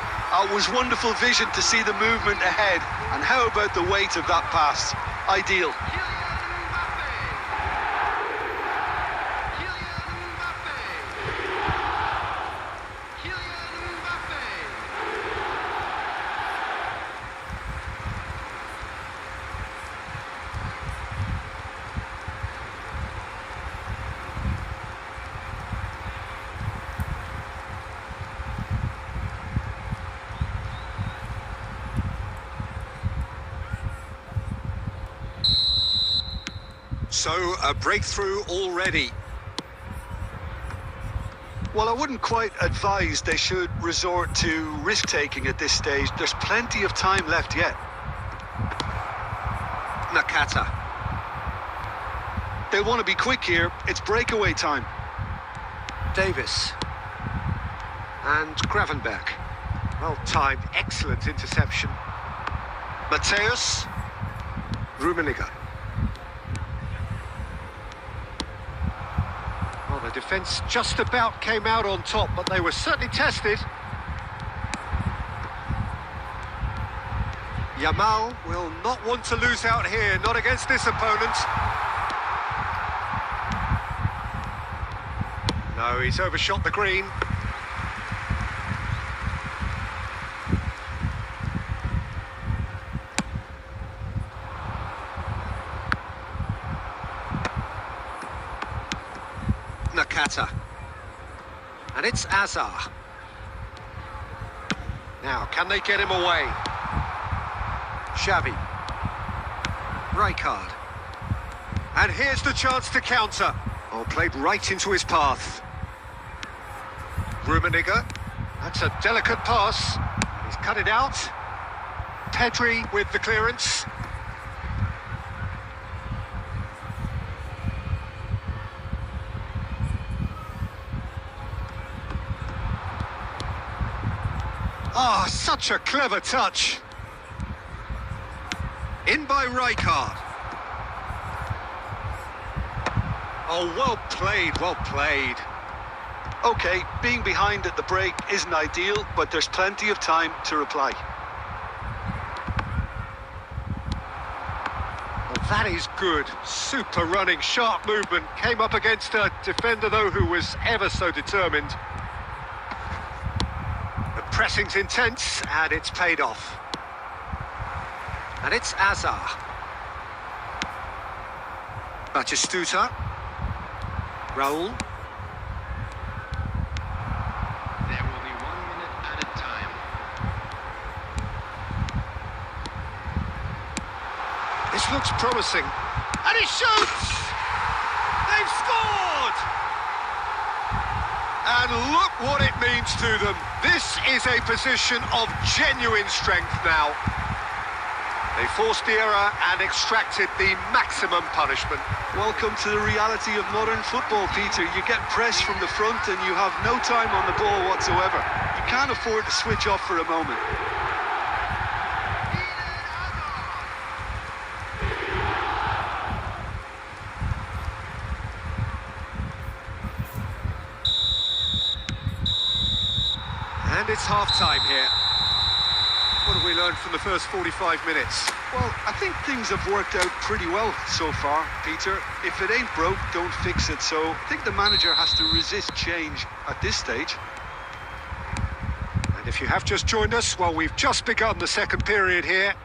It was wonderful vision to see the movement ahead. And how about the weight of that pass? Ideal. So, a breakthrough already. Well, I wouldn't quite advise they should resort to risk-taking at this stage. There's plenty of time left yet. Nakata. They'll want to be quick here. It's breakaway time. Davis. And Gravenberg. Well-timed, excellent interception. Mateus. Rummenigge. Well, the defence just about came out on top, but they were certainly tested. Yamal will not want to lose out here, not against this opponent. No, he's overshot the green. Nakata. And it's Azar. Now, can they get him away? Xavi. Rijkaard. And here's the chance to counter. Oh, played right into his path. Rummenigge. That's a delicate pass. He's cut it out. Pedri with the clearance. Ah, such a clever touch. In by Rijkaard. Oh, well played, well played. Okay, being behind at the break isn't ideal, but there's plenty of time to reply. Well, that is good. Super running, sharp movement. Came up against a defender, though, who was ever so determined. The pressing's intense, and it's paid off. And it's Azar. Batistuta. Raul. There will be 1 minute added time. This looks promising. And he shoots! They've scored! And look what it means to them. This is a position of genuine strength now. They forced the error and extracted the maximum punishment. Welcome to the reality of modern football, Peter. You get pressed from the front and you have no time on the ball whatsoever. You can't afford to switch off for a moment. And it's half-time here. What have we learned from the first 45 minutes? Well, I think things have worked out pretty well so far, Peter. If it ain't broke, don't fix it. So I think the manager has to resist change at this stage. And if you have just joined us, well, we've just begun the second period here.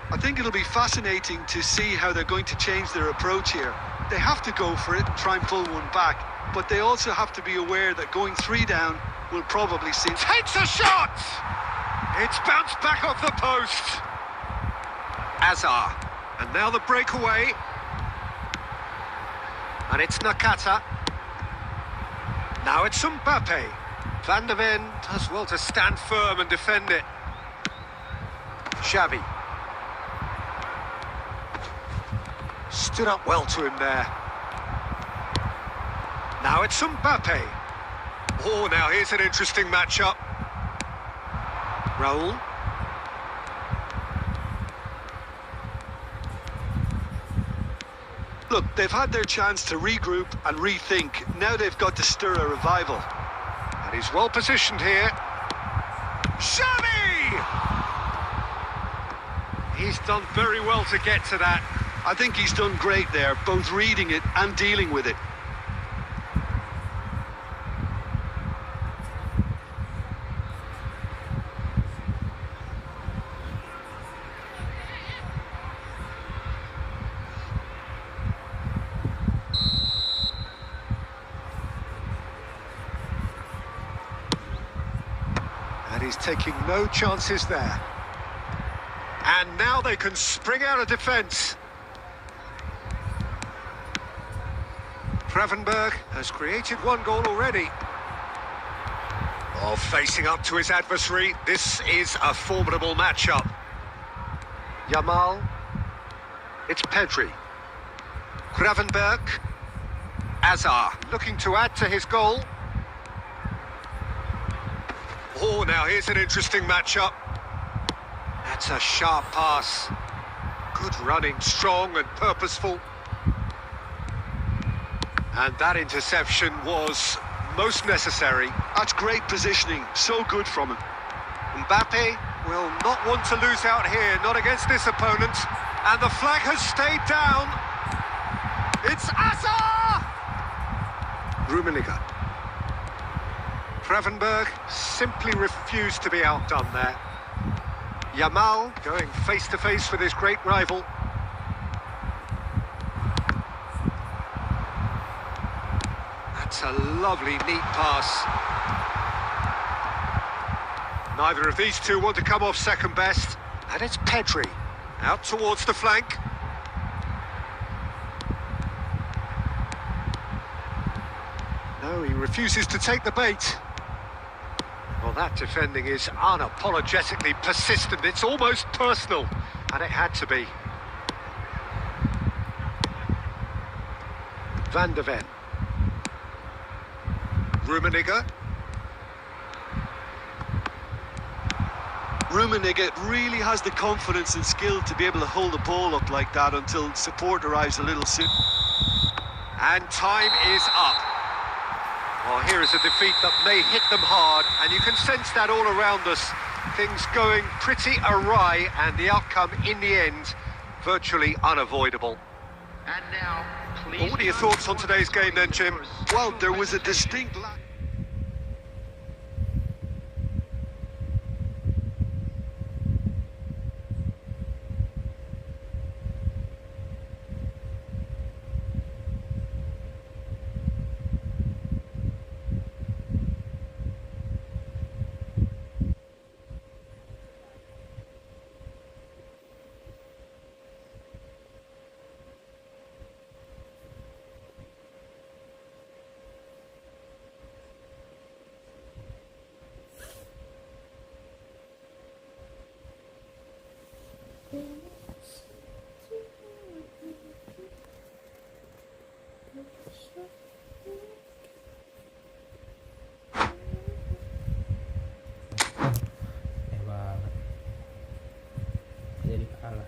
I think it'll be fascinating to see how they're going to change their approach here. They have to go for it, try and pull one back, but they also have to be aware that going 3 down will probably see... Takes a shot! It's bounced back off the post. Azar. And now the breakaway. And it's Nakata. Now it's Mbappe. Van de Ven does well to stand firm and defend it. Xavi. Stood up well to him there. Now it's Mbappe. Oh, now here's an interesting matchup. Raul. Look, they've had their chance to regroup and rethink. Now they've got to stir a revival. And he's well positioned here. Xavi! He's done very well to get to that. I think he's done great there, both reading it and dealing with it. And he's taking no chances there. And now they can spring out of defence. Gravenberg has created one goal already. Oh, facing up to his adversary, this is a formidable matchup. Yamal. It's Pedri. Gravenberg. Azar looking to add to his goal. Oh, now here's an interesting matchup. That's a sharp pass. Good running, strong and purposeful. And that interception was most necessary. That's great positioning, so good from him. Mbappe will not want to lose out here, not against this opponent. And the flag has stayed down. It's Azar! Rummenigge. Gravenberg simply refused to be outdone there. Yamal going face to face with his great rival. That's a lovely, neat pass. Neither of these two want to come off second best. And it's Pedri, out towards the flank. No, he refuses to take the bait. Well, that defending is unapologetically persistent. It's almost personal, and it had to be. Van de Ven. Rummenigge. Rummenigge really has the confidence and skill to be able to hold the ball up like that until support arrives a little soon. And time is up. Well, here is a defeat that may hit them hard, and you can sense that all around us. Things going pretty awry, and the outcome in the end, virtually unavoidable. And now, please. Well, what are your thoughts on today's game then, Jim? Well, there was a distinct lack. banget. Jadi kalah.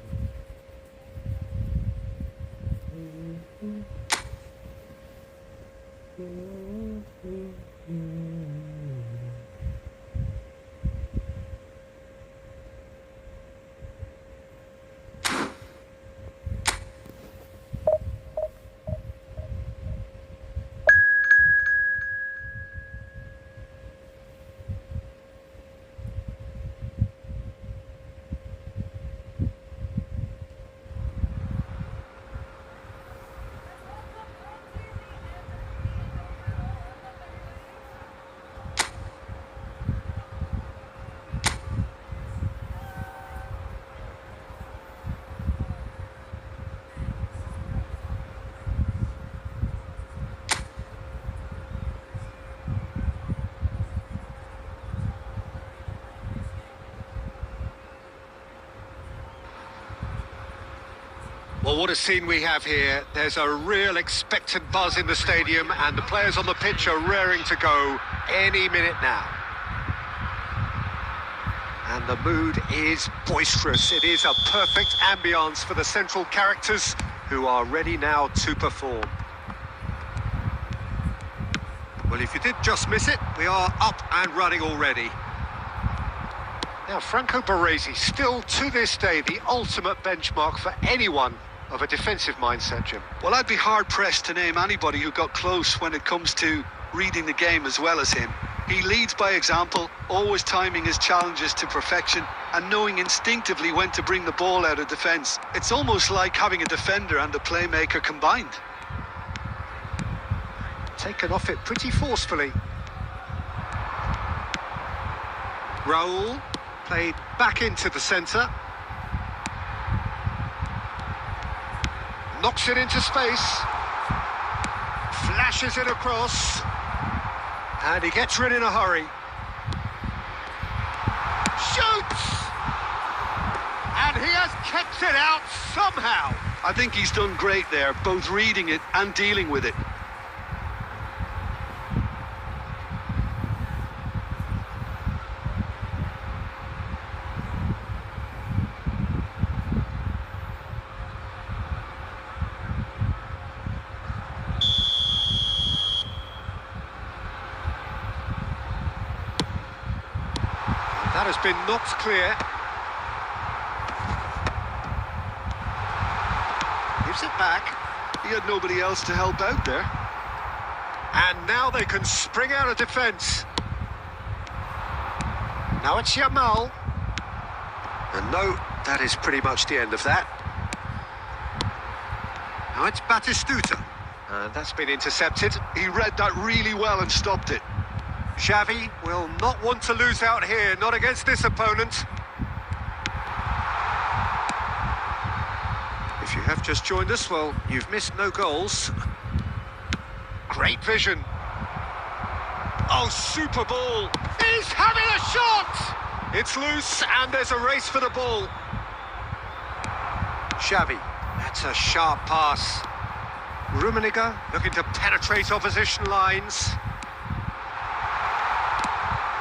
Well, what a scene we have here. There's a real expectant buzz in the stadium, and the players on the pitch are raring to go any minute now. And the mood is boisterous. It is a perfect ambience for the central characters who are ready now to perform. Well, if you did just miss it, we are up and running already. Now, Franco Baresi, still to this day, the ultimate benchmark for anyone of a defensive mindset, Jim. Well, I'd be hard-pressed to name anybody who got close when it comes to reading the game as well as him. He leads by example, always timing his challenges to perfection and knowing instinctively when to bring the ball out of defence. It's almost like having a defender and a playmaker combined. Taken off it pretty forcefully. Raul played back into the centre. Knocks it into space. Flat Flashes it across. And he gets rid in a hurry. Shoots! And he has kept it out somehow. I think he's done great there, both reading it and dealing with it. That has been knocked clear. Gives it back. He had nobody else to help out there. And now they can spring out of defence. Now it's Yamal. And no, that is pretty much the end of that. Now it's Batistuta. And that's been intercepted. He read that really well and stopped it. Xavi will not want to lose out here, not against this opponent. If you have just joined us, well, you've missed no goals. Great vision. Oh, super ball. He's having a shot! It's loose, and there's a race for the ball. Xavi, that's a sharp pass. Rummenigge looking to penetrate opposition lines.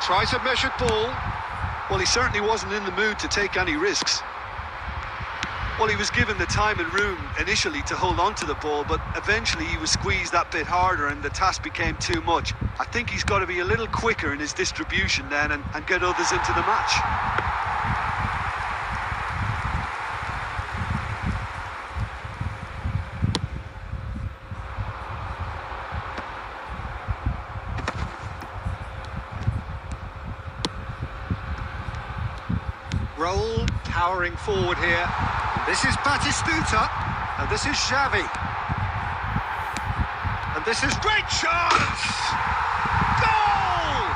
Tries a measured ball. Well, he certainly wasn't in the mood to take any risks. Well, he was given the time and room initially to hold on to the ball, but eventually he was squeezed that bit harder and the task became too much. I think he's got to be a little quicker in his distribution then and get others into the match. Roll, powering forward here. This is Batistuta, and this is Xavi. And this is great chance! Goal!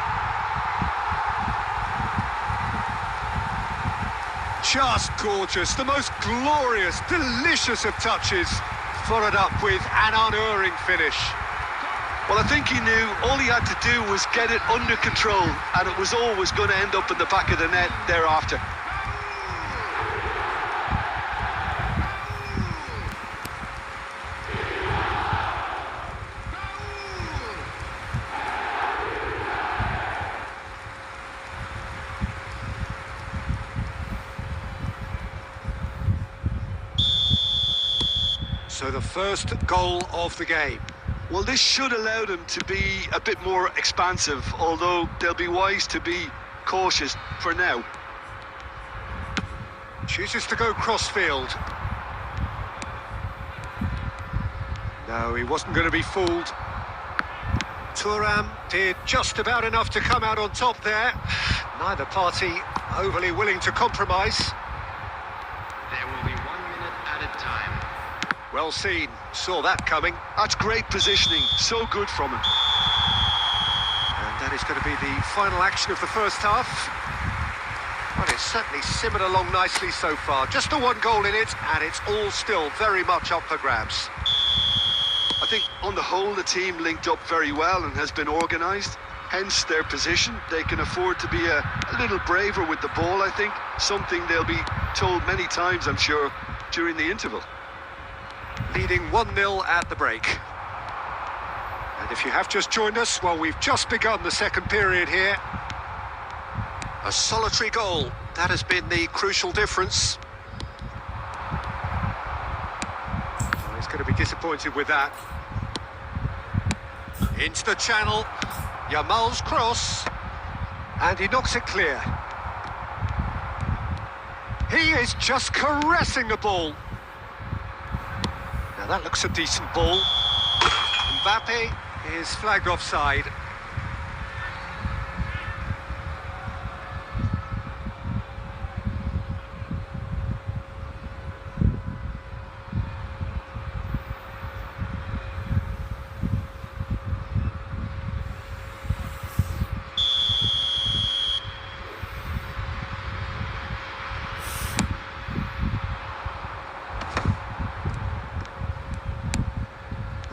Just gorgeous, the most glorious, delicious of touches, followed up with an unerring finish. Well, I think he knew all he had to do was get it under control, and it was always going to end up in the back of the net thereafter. So the first goal of the game. Well, this should allow them to be a bit more expansive, although they'll be wise to be cautious for now. Chooses to go crossfield. No, he wasn't going to be fooled. Thuram did just about enough to come out on top there. Neither party overly willing to compromise. There will be 1 minute added time. Well seen, saw that coming. That's great positioning, so good from him. And that is going to be the final action of the first half. Well, it's certainly simmered along nicely so far. Just the one goal in it, and it's all still very much up for grabs. I think on the whole the team linked up very well and has been organised. Hence their position. They can afford to be a little braver with the ball, I think. Something they'll be told many times, I'm sure, during the interval. Leading 1-0 at the break. And if you have just joined us, well, we've just begun the second period here. A solitary goal, that has been the crucial difference. Oh, he's going to be disappointed with that. Into the channel, Yamal's cross, and he knocks it clear. He is just caressing the ball. Now that looks a decent ball. Mbappe is flagged offside.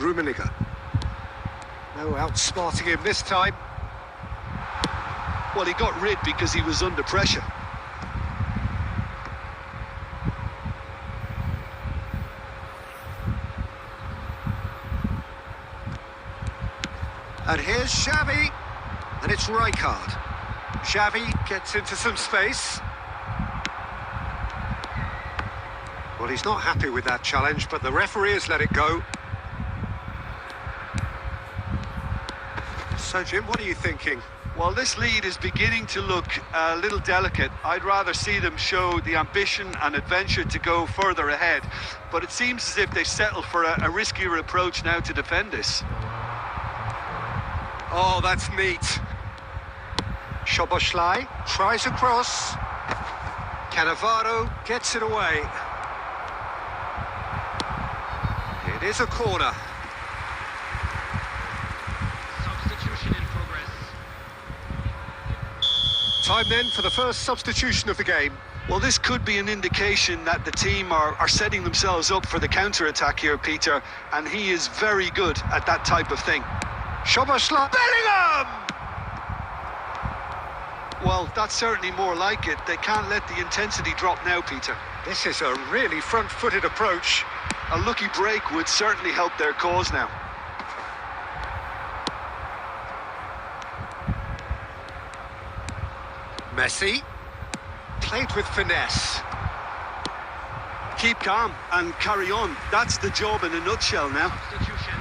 Rummenigge. No outsmarting him this time. Well, he got rid because he was under pressure. And here's Xavi, and it's Rijkaard. Xavi gets into some space. Well, he's not happy with that challenge, but the referee has let it go. So, Jim, what are you thinking? Well, this lead is beginning to look a little delicate. I'd rather see them show the ambition and adventure to go further ahead. But it seems as if they've settled for a riskier approach now to defend this. Oh, that's neat. Szoboszlai tries a cross. Cannavaro gets it away. It is a corner. Substitution in progress. Time then for the first substitution of the game. Well, this could be an indication that the team are setting themselves up for the counter-attack here, Peter, and he is very good at that type of thing. Szoboszlai. Bellingham! Well, that's certainly more like it. They can't let the intensity drop now, Peter. This is a really front-footed approach. A lucky break would certainly help their cause now. Messi. Played with finesse. Keep calm and carry on. That's the job in a nutshell now. Substitution.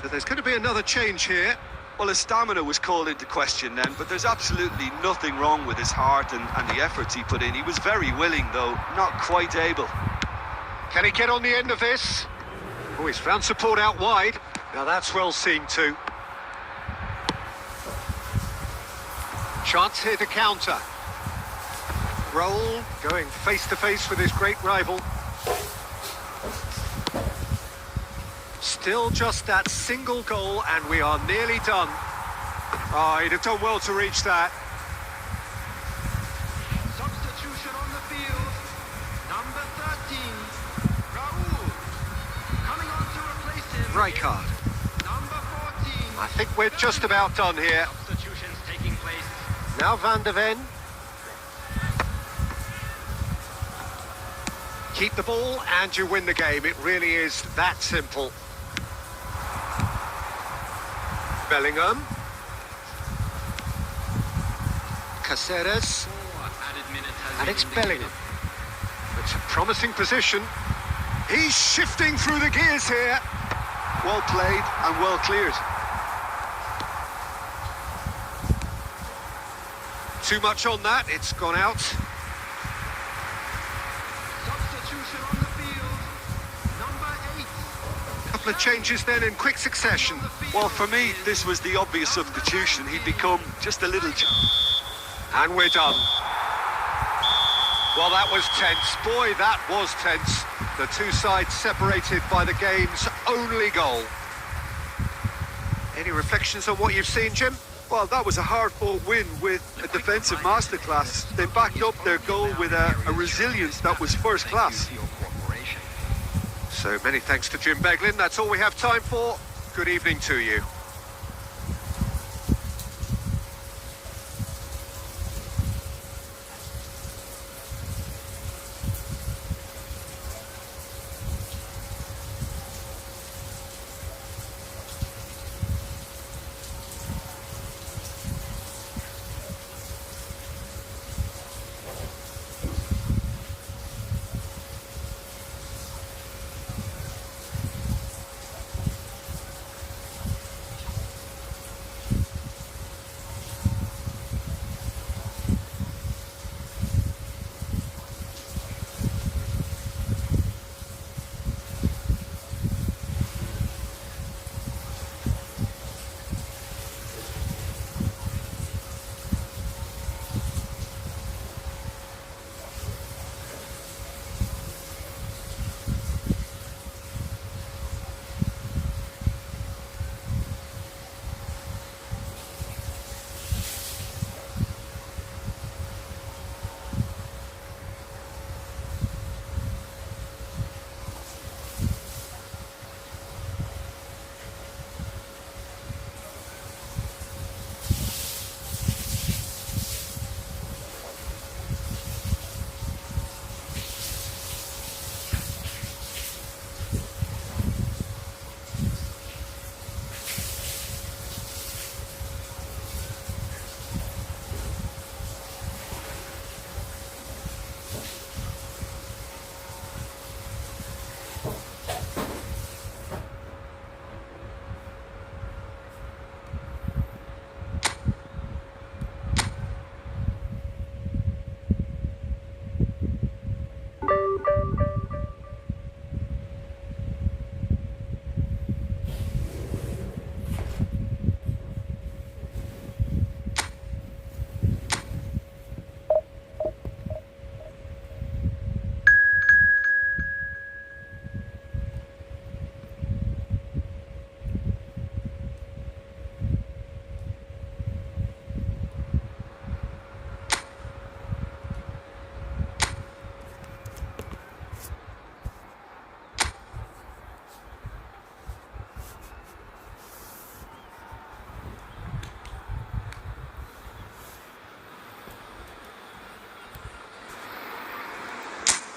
So there's going to be another change here. Well, his stamina was called into question then, but there's absolutely nothing wrong with his heart and the efforts he put in. He was very willing, though, not quite able. Can he get on the end of this? Oh, he's found support out wide. Now that's well seen too. Chance here to counter. Roll, going face to face with his great rival. Still just that single goal and we are nearly done. Oh, he'd have done well to reach that. Substitution on the field. Number 13, Raul. Coming on to replace him. Rijkaard. Number 14. I think we're just about done here. Substitutions taking place. Now Van de Ven. Keep the ball and you win the game. It really is that simple. Bellingham. Caceres. 4 added minutes has And been it's indicated. Bellingham. It's a promising position. He's shifting through the gears here. Well played and well cleared. Too much on that. It's gone out. Substitution on the field. Number 8. Couple of changes then in quick succession. Well, for me, this was the obvious substitution. He'd become just a little... And we're done. Well, that was tense. Boy, that was tense. The two sides separated by the game's only goal. Any reflections on what you've seen, Jim? Well, that was a hard-fought win with a defensive masterclass. They backed up their goal with a resilience that was first class. So many thanks to Jim Beglin. That's all we have time for. Good evening to you.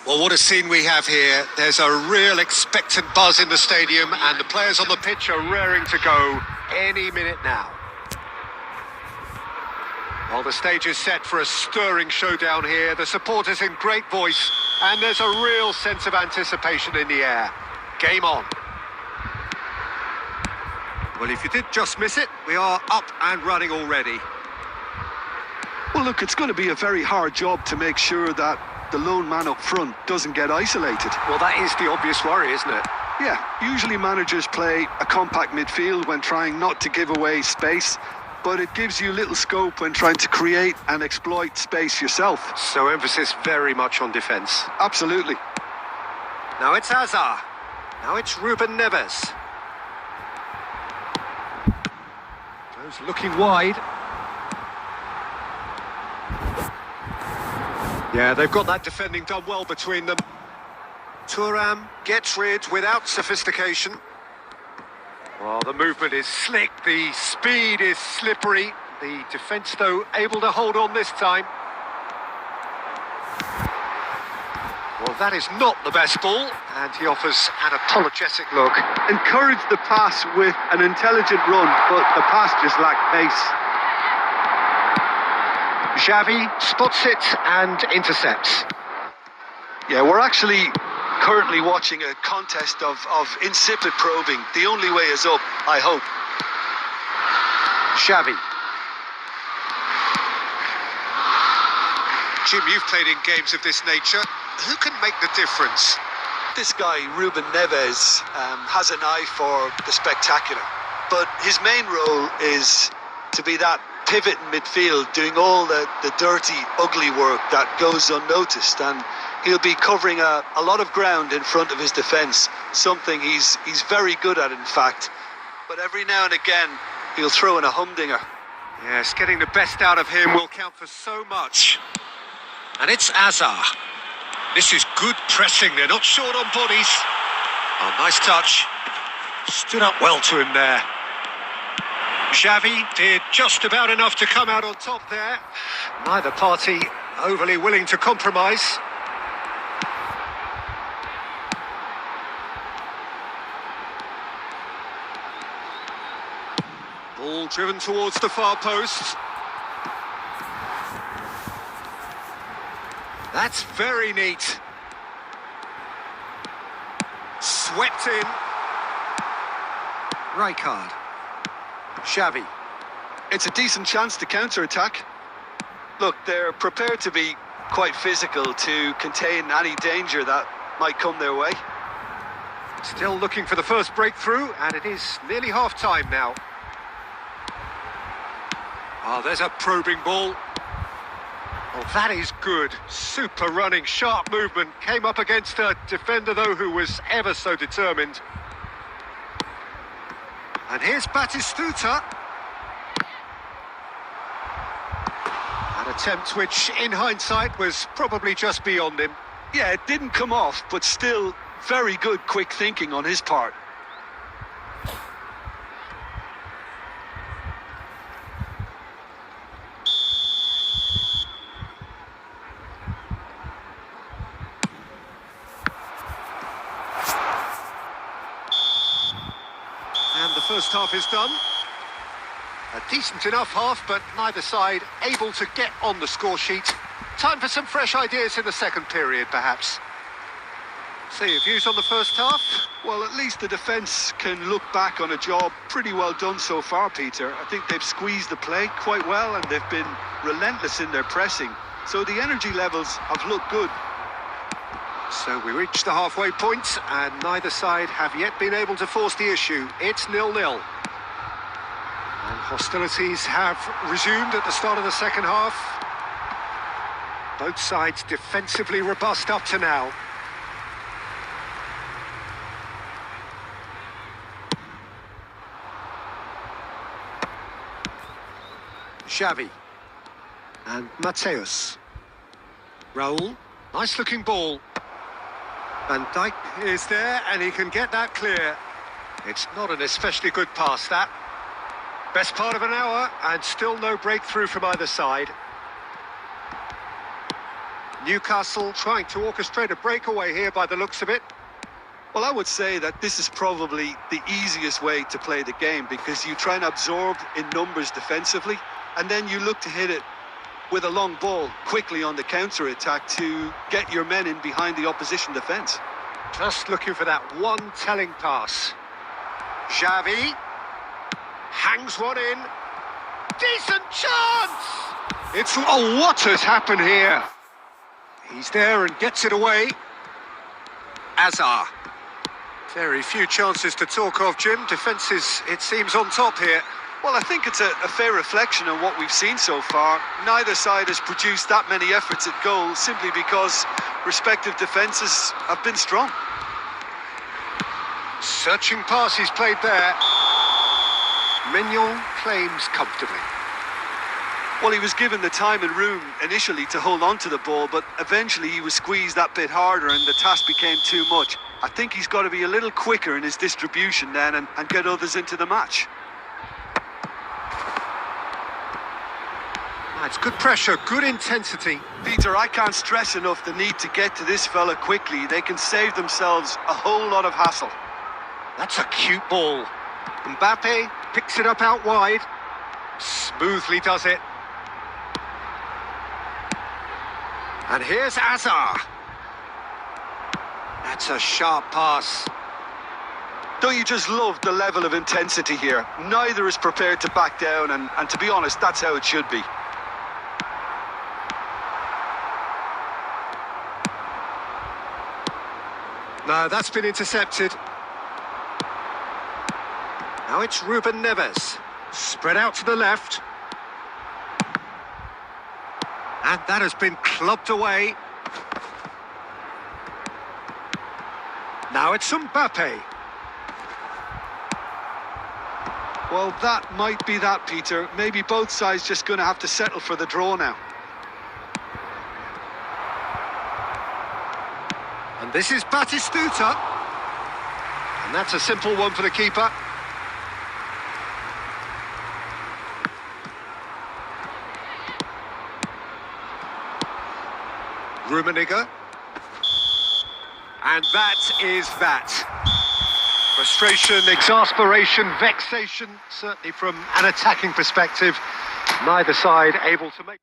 Well, what a scene we have here. There's a real expectant buzz in the stadium, and the players on the pitch are raring to go any minute now. Well, the stage is set for a stirring showdown here. The supporters in great voice, and there's a real sense of anticipation in the air. Game on. Well, if you did just miss it, we are up and running already. Well, look, it's going to be a very hard job to make sure that the lone man up front doesn't get isolated. Well, that is the obvious worry, isn't it? Yeah, usually managers play a compact midfield when trying not to give away space, but it gives you little scope when trying to create and exploit space yourself. So emphasis very much on defence. Absolutely. Now it's Hazard. Now it's Ruben Neves. Goes looking wide. Yeah, they've got that defending done well between them. Thuram gets rid without sophistication. Well, the movement is slick, the speed is slippery. The defence, though, able to hold on this time. Well, that is not the best ball, and he offers an apologetic look. Encourage the pass with an intelligent run, but the pass just lacked pace. Xavi spots it and intercepts. Yeah, we're actually currently watching a contest of insipid probing. The only way is up, I hope. Xavi. Jim, you've played in games of this nature. Who can make the difference? This guy, Ruben Neves, has an eye for the spectacular. But his main role is to be that pivot in midfield, doing all the dirty, ugly work that goes unnoticed. And he'll be covering a lot of ground in front of his defence, something he's very good at, in fact. But every now and again, he'll throw in a humdinger. Yes, getting the best out of him will count for so much. And it's Hazard. This is good pressing, they're not short on bodies. Oh, nice touch. Stood up well to him there. Xavi did just about enough to come out on top there. Neither party overly willing to compromise. Ball driven towards the far post. That's very neat. Swept in. Rijkaard. Xavi. It's a decent chance to counter-attack. Look, they're prepared to be quite physical to contain any danger that might come their way. Still looking for the first breakthrough, and it is nearly half-time now. Oh, there's a probing ball. Oh, that is good. Super running, sharp movement. Came up against a defender, though, who was ever so determined. And here's Batistuta. An attempt which, in hindsight, was probably just beyond him. Yeah, it didn't come off, but still very good quick thinking on his part. And the first half is done. A decent enough half, but neither side able to get on the score sheet. Time for some fresh ideas in the second period, perhaps. So, your views on the first half? Well, at least the defence can look back on a job pretty well done so far, Peter. I think they've squeezed the play quite well, and they've been relentless in their pressing. So the energy levels have looked good. So we reach the halfway point, and neither side have yet been able to force the issue. It's 0-0. And hostilities have resumed at the start of the second half. Both sides defensively robust up to now. Xavi. And Mateus. Raul. Nice looking ball. Van Dijk is there, and he can get that clear. It's not an especially good pass, that. Best part of an hour, and still no breakthrough from either side. Newcastle trying to orchestrate a breakaway here by the looks of it. Well, I would say that this is probably the easiest way to play the game because you try and absorb in numbers defensively and then you look to hit it with a long ball quickly on the counter-attack to get your men in behind the opposition defence. Just looking for that one telling pass. Xavi hangs one in. Decent chance! Oh, what has happened here? He's there and gets it away. Azar. Very few chances to talk of, Jim. Defence is, it seems, on top here. Well, I think it's a fair reflection on what we've seen so far. Neither side has produced that many efforts at goal simply because respective defences have been strong. Searching pass he's played there. Mignon claims comfortably. Well, he was given the time and room initially to hold on to the ball, but eventually he was squeezed that bit harder and the task became too much. I think he's got to be a little quicker in his distribution then and get others into the match. It's good pressure, good intensity. Peter, I can't stress enough the need to get to this fella quickly. They can save themselves a whole lot of hassle. That's a cute ball. Mbappe picks it up out wide. Smoothly does it. And here's Azar. That's a sharp pass. Don't you just love the level of intensity here? Neither is prepared to back down, and to be honest, that's how it should be. No, that's been intercepted. Now it's Ruben Neves. Spread out to the left. And that has been clubbed away. Now it's Mbappe. Well, that might be that, Peter. Maybe both sides just going to have to settle for the draw now. And this is Batistuta. And that's a simple one for the keeper. Rummenigge. And that is that. Frustration, exasperation, vexation, certainly from an attacking perspective. Neither side able to make...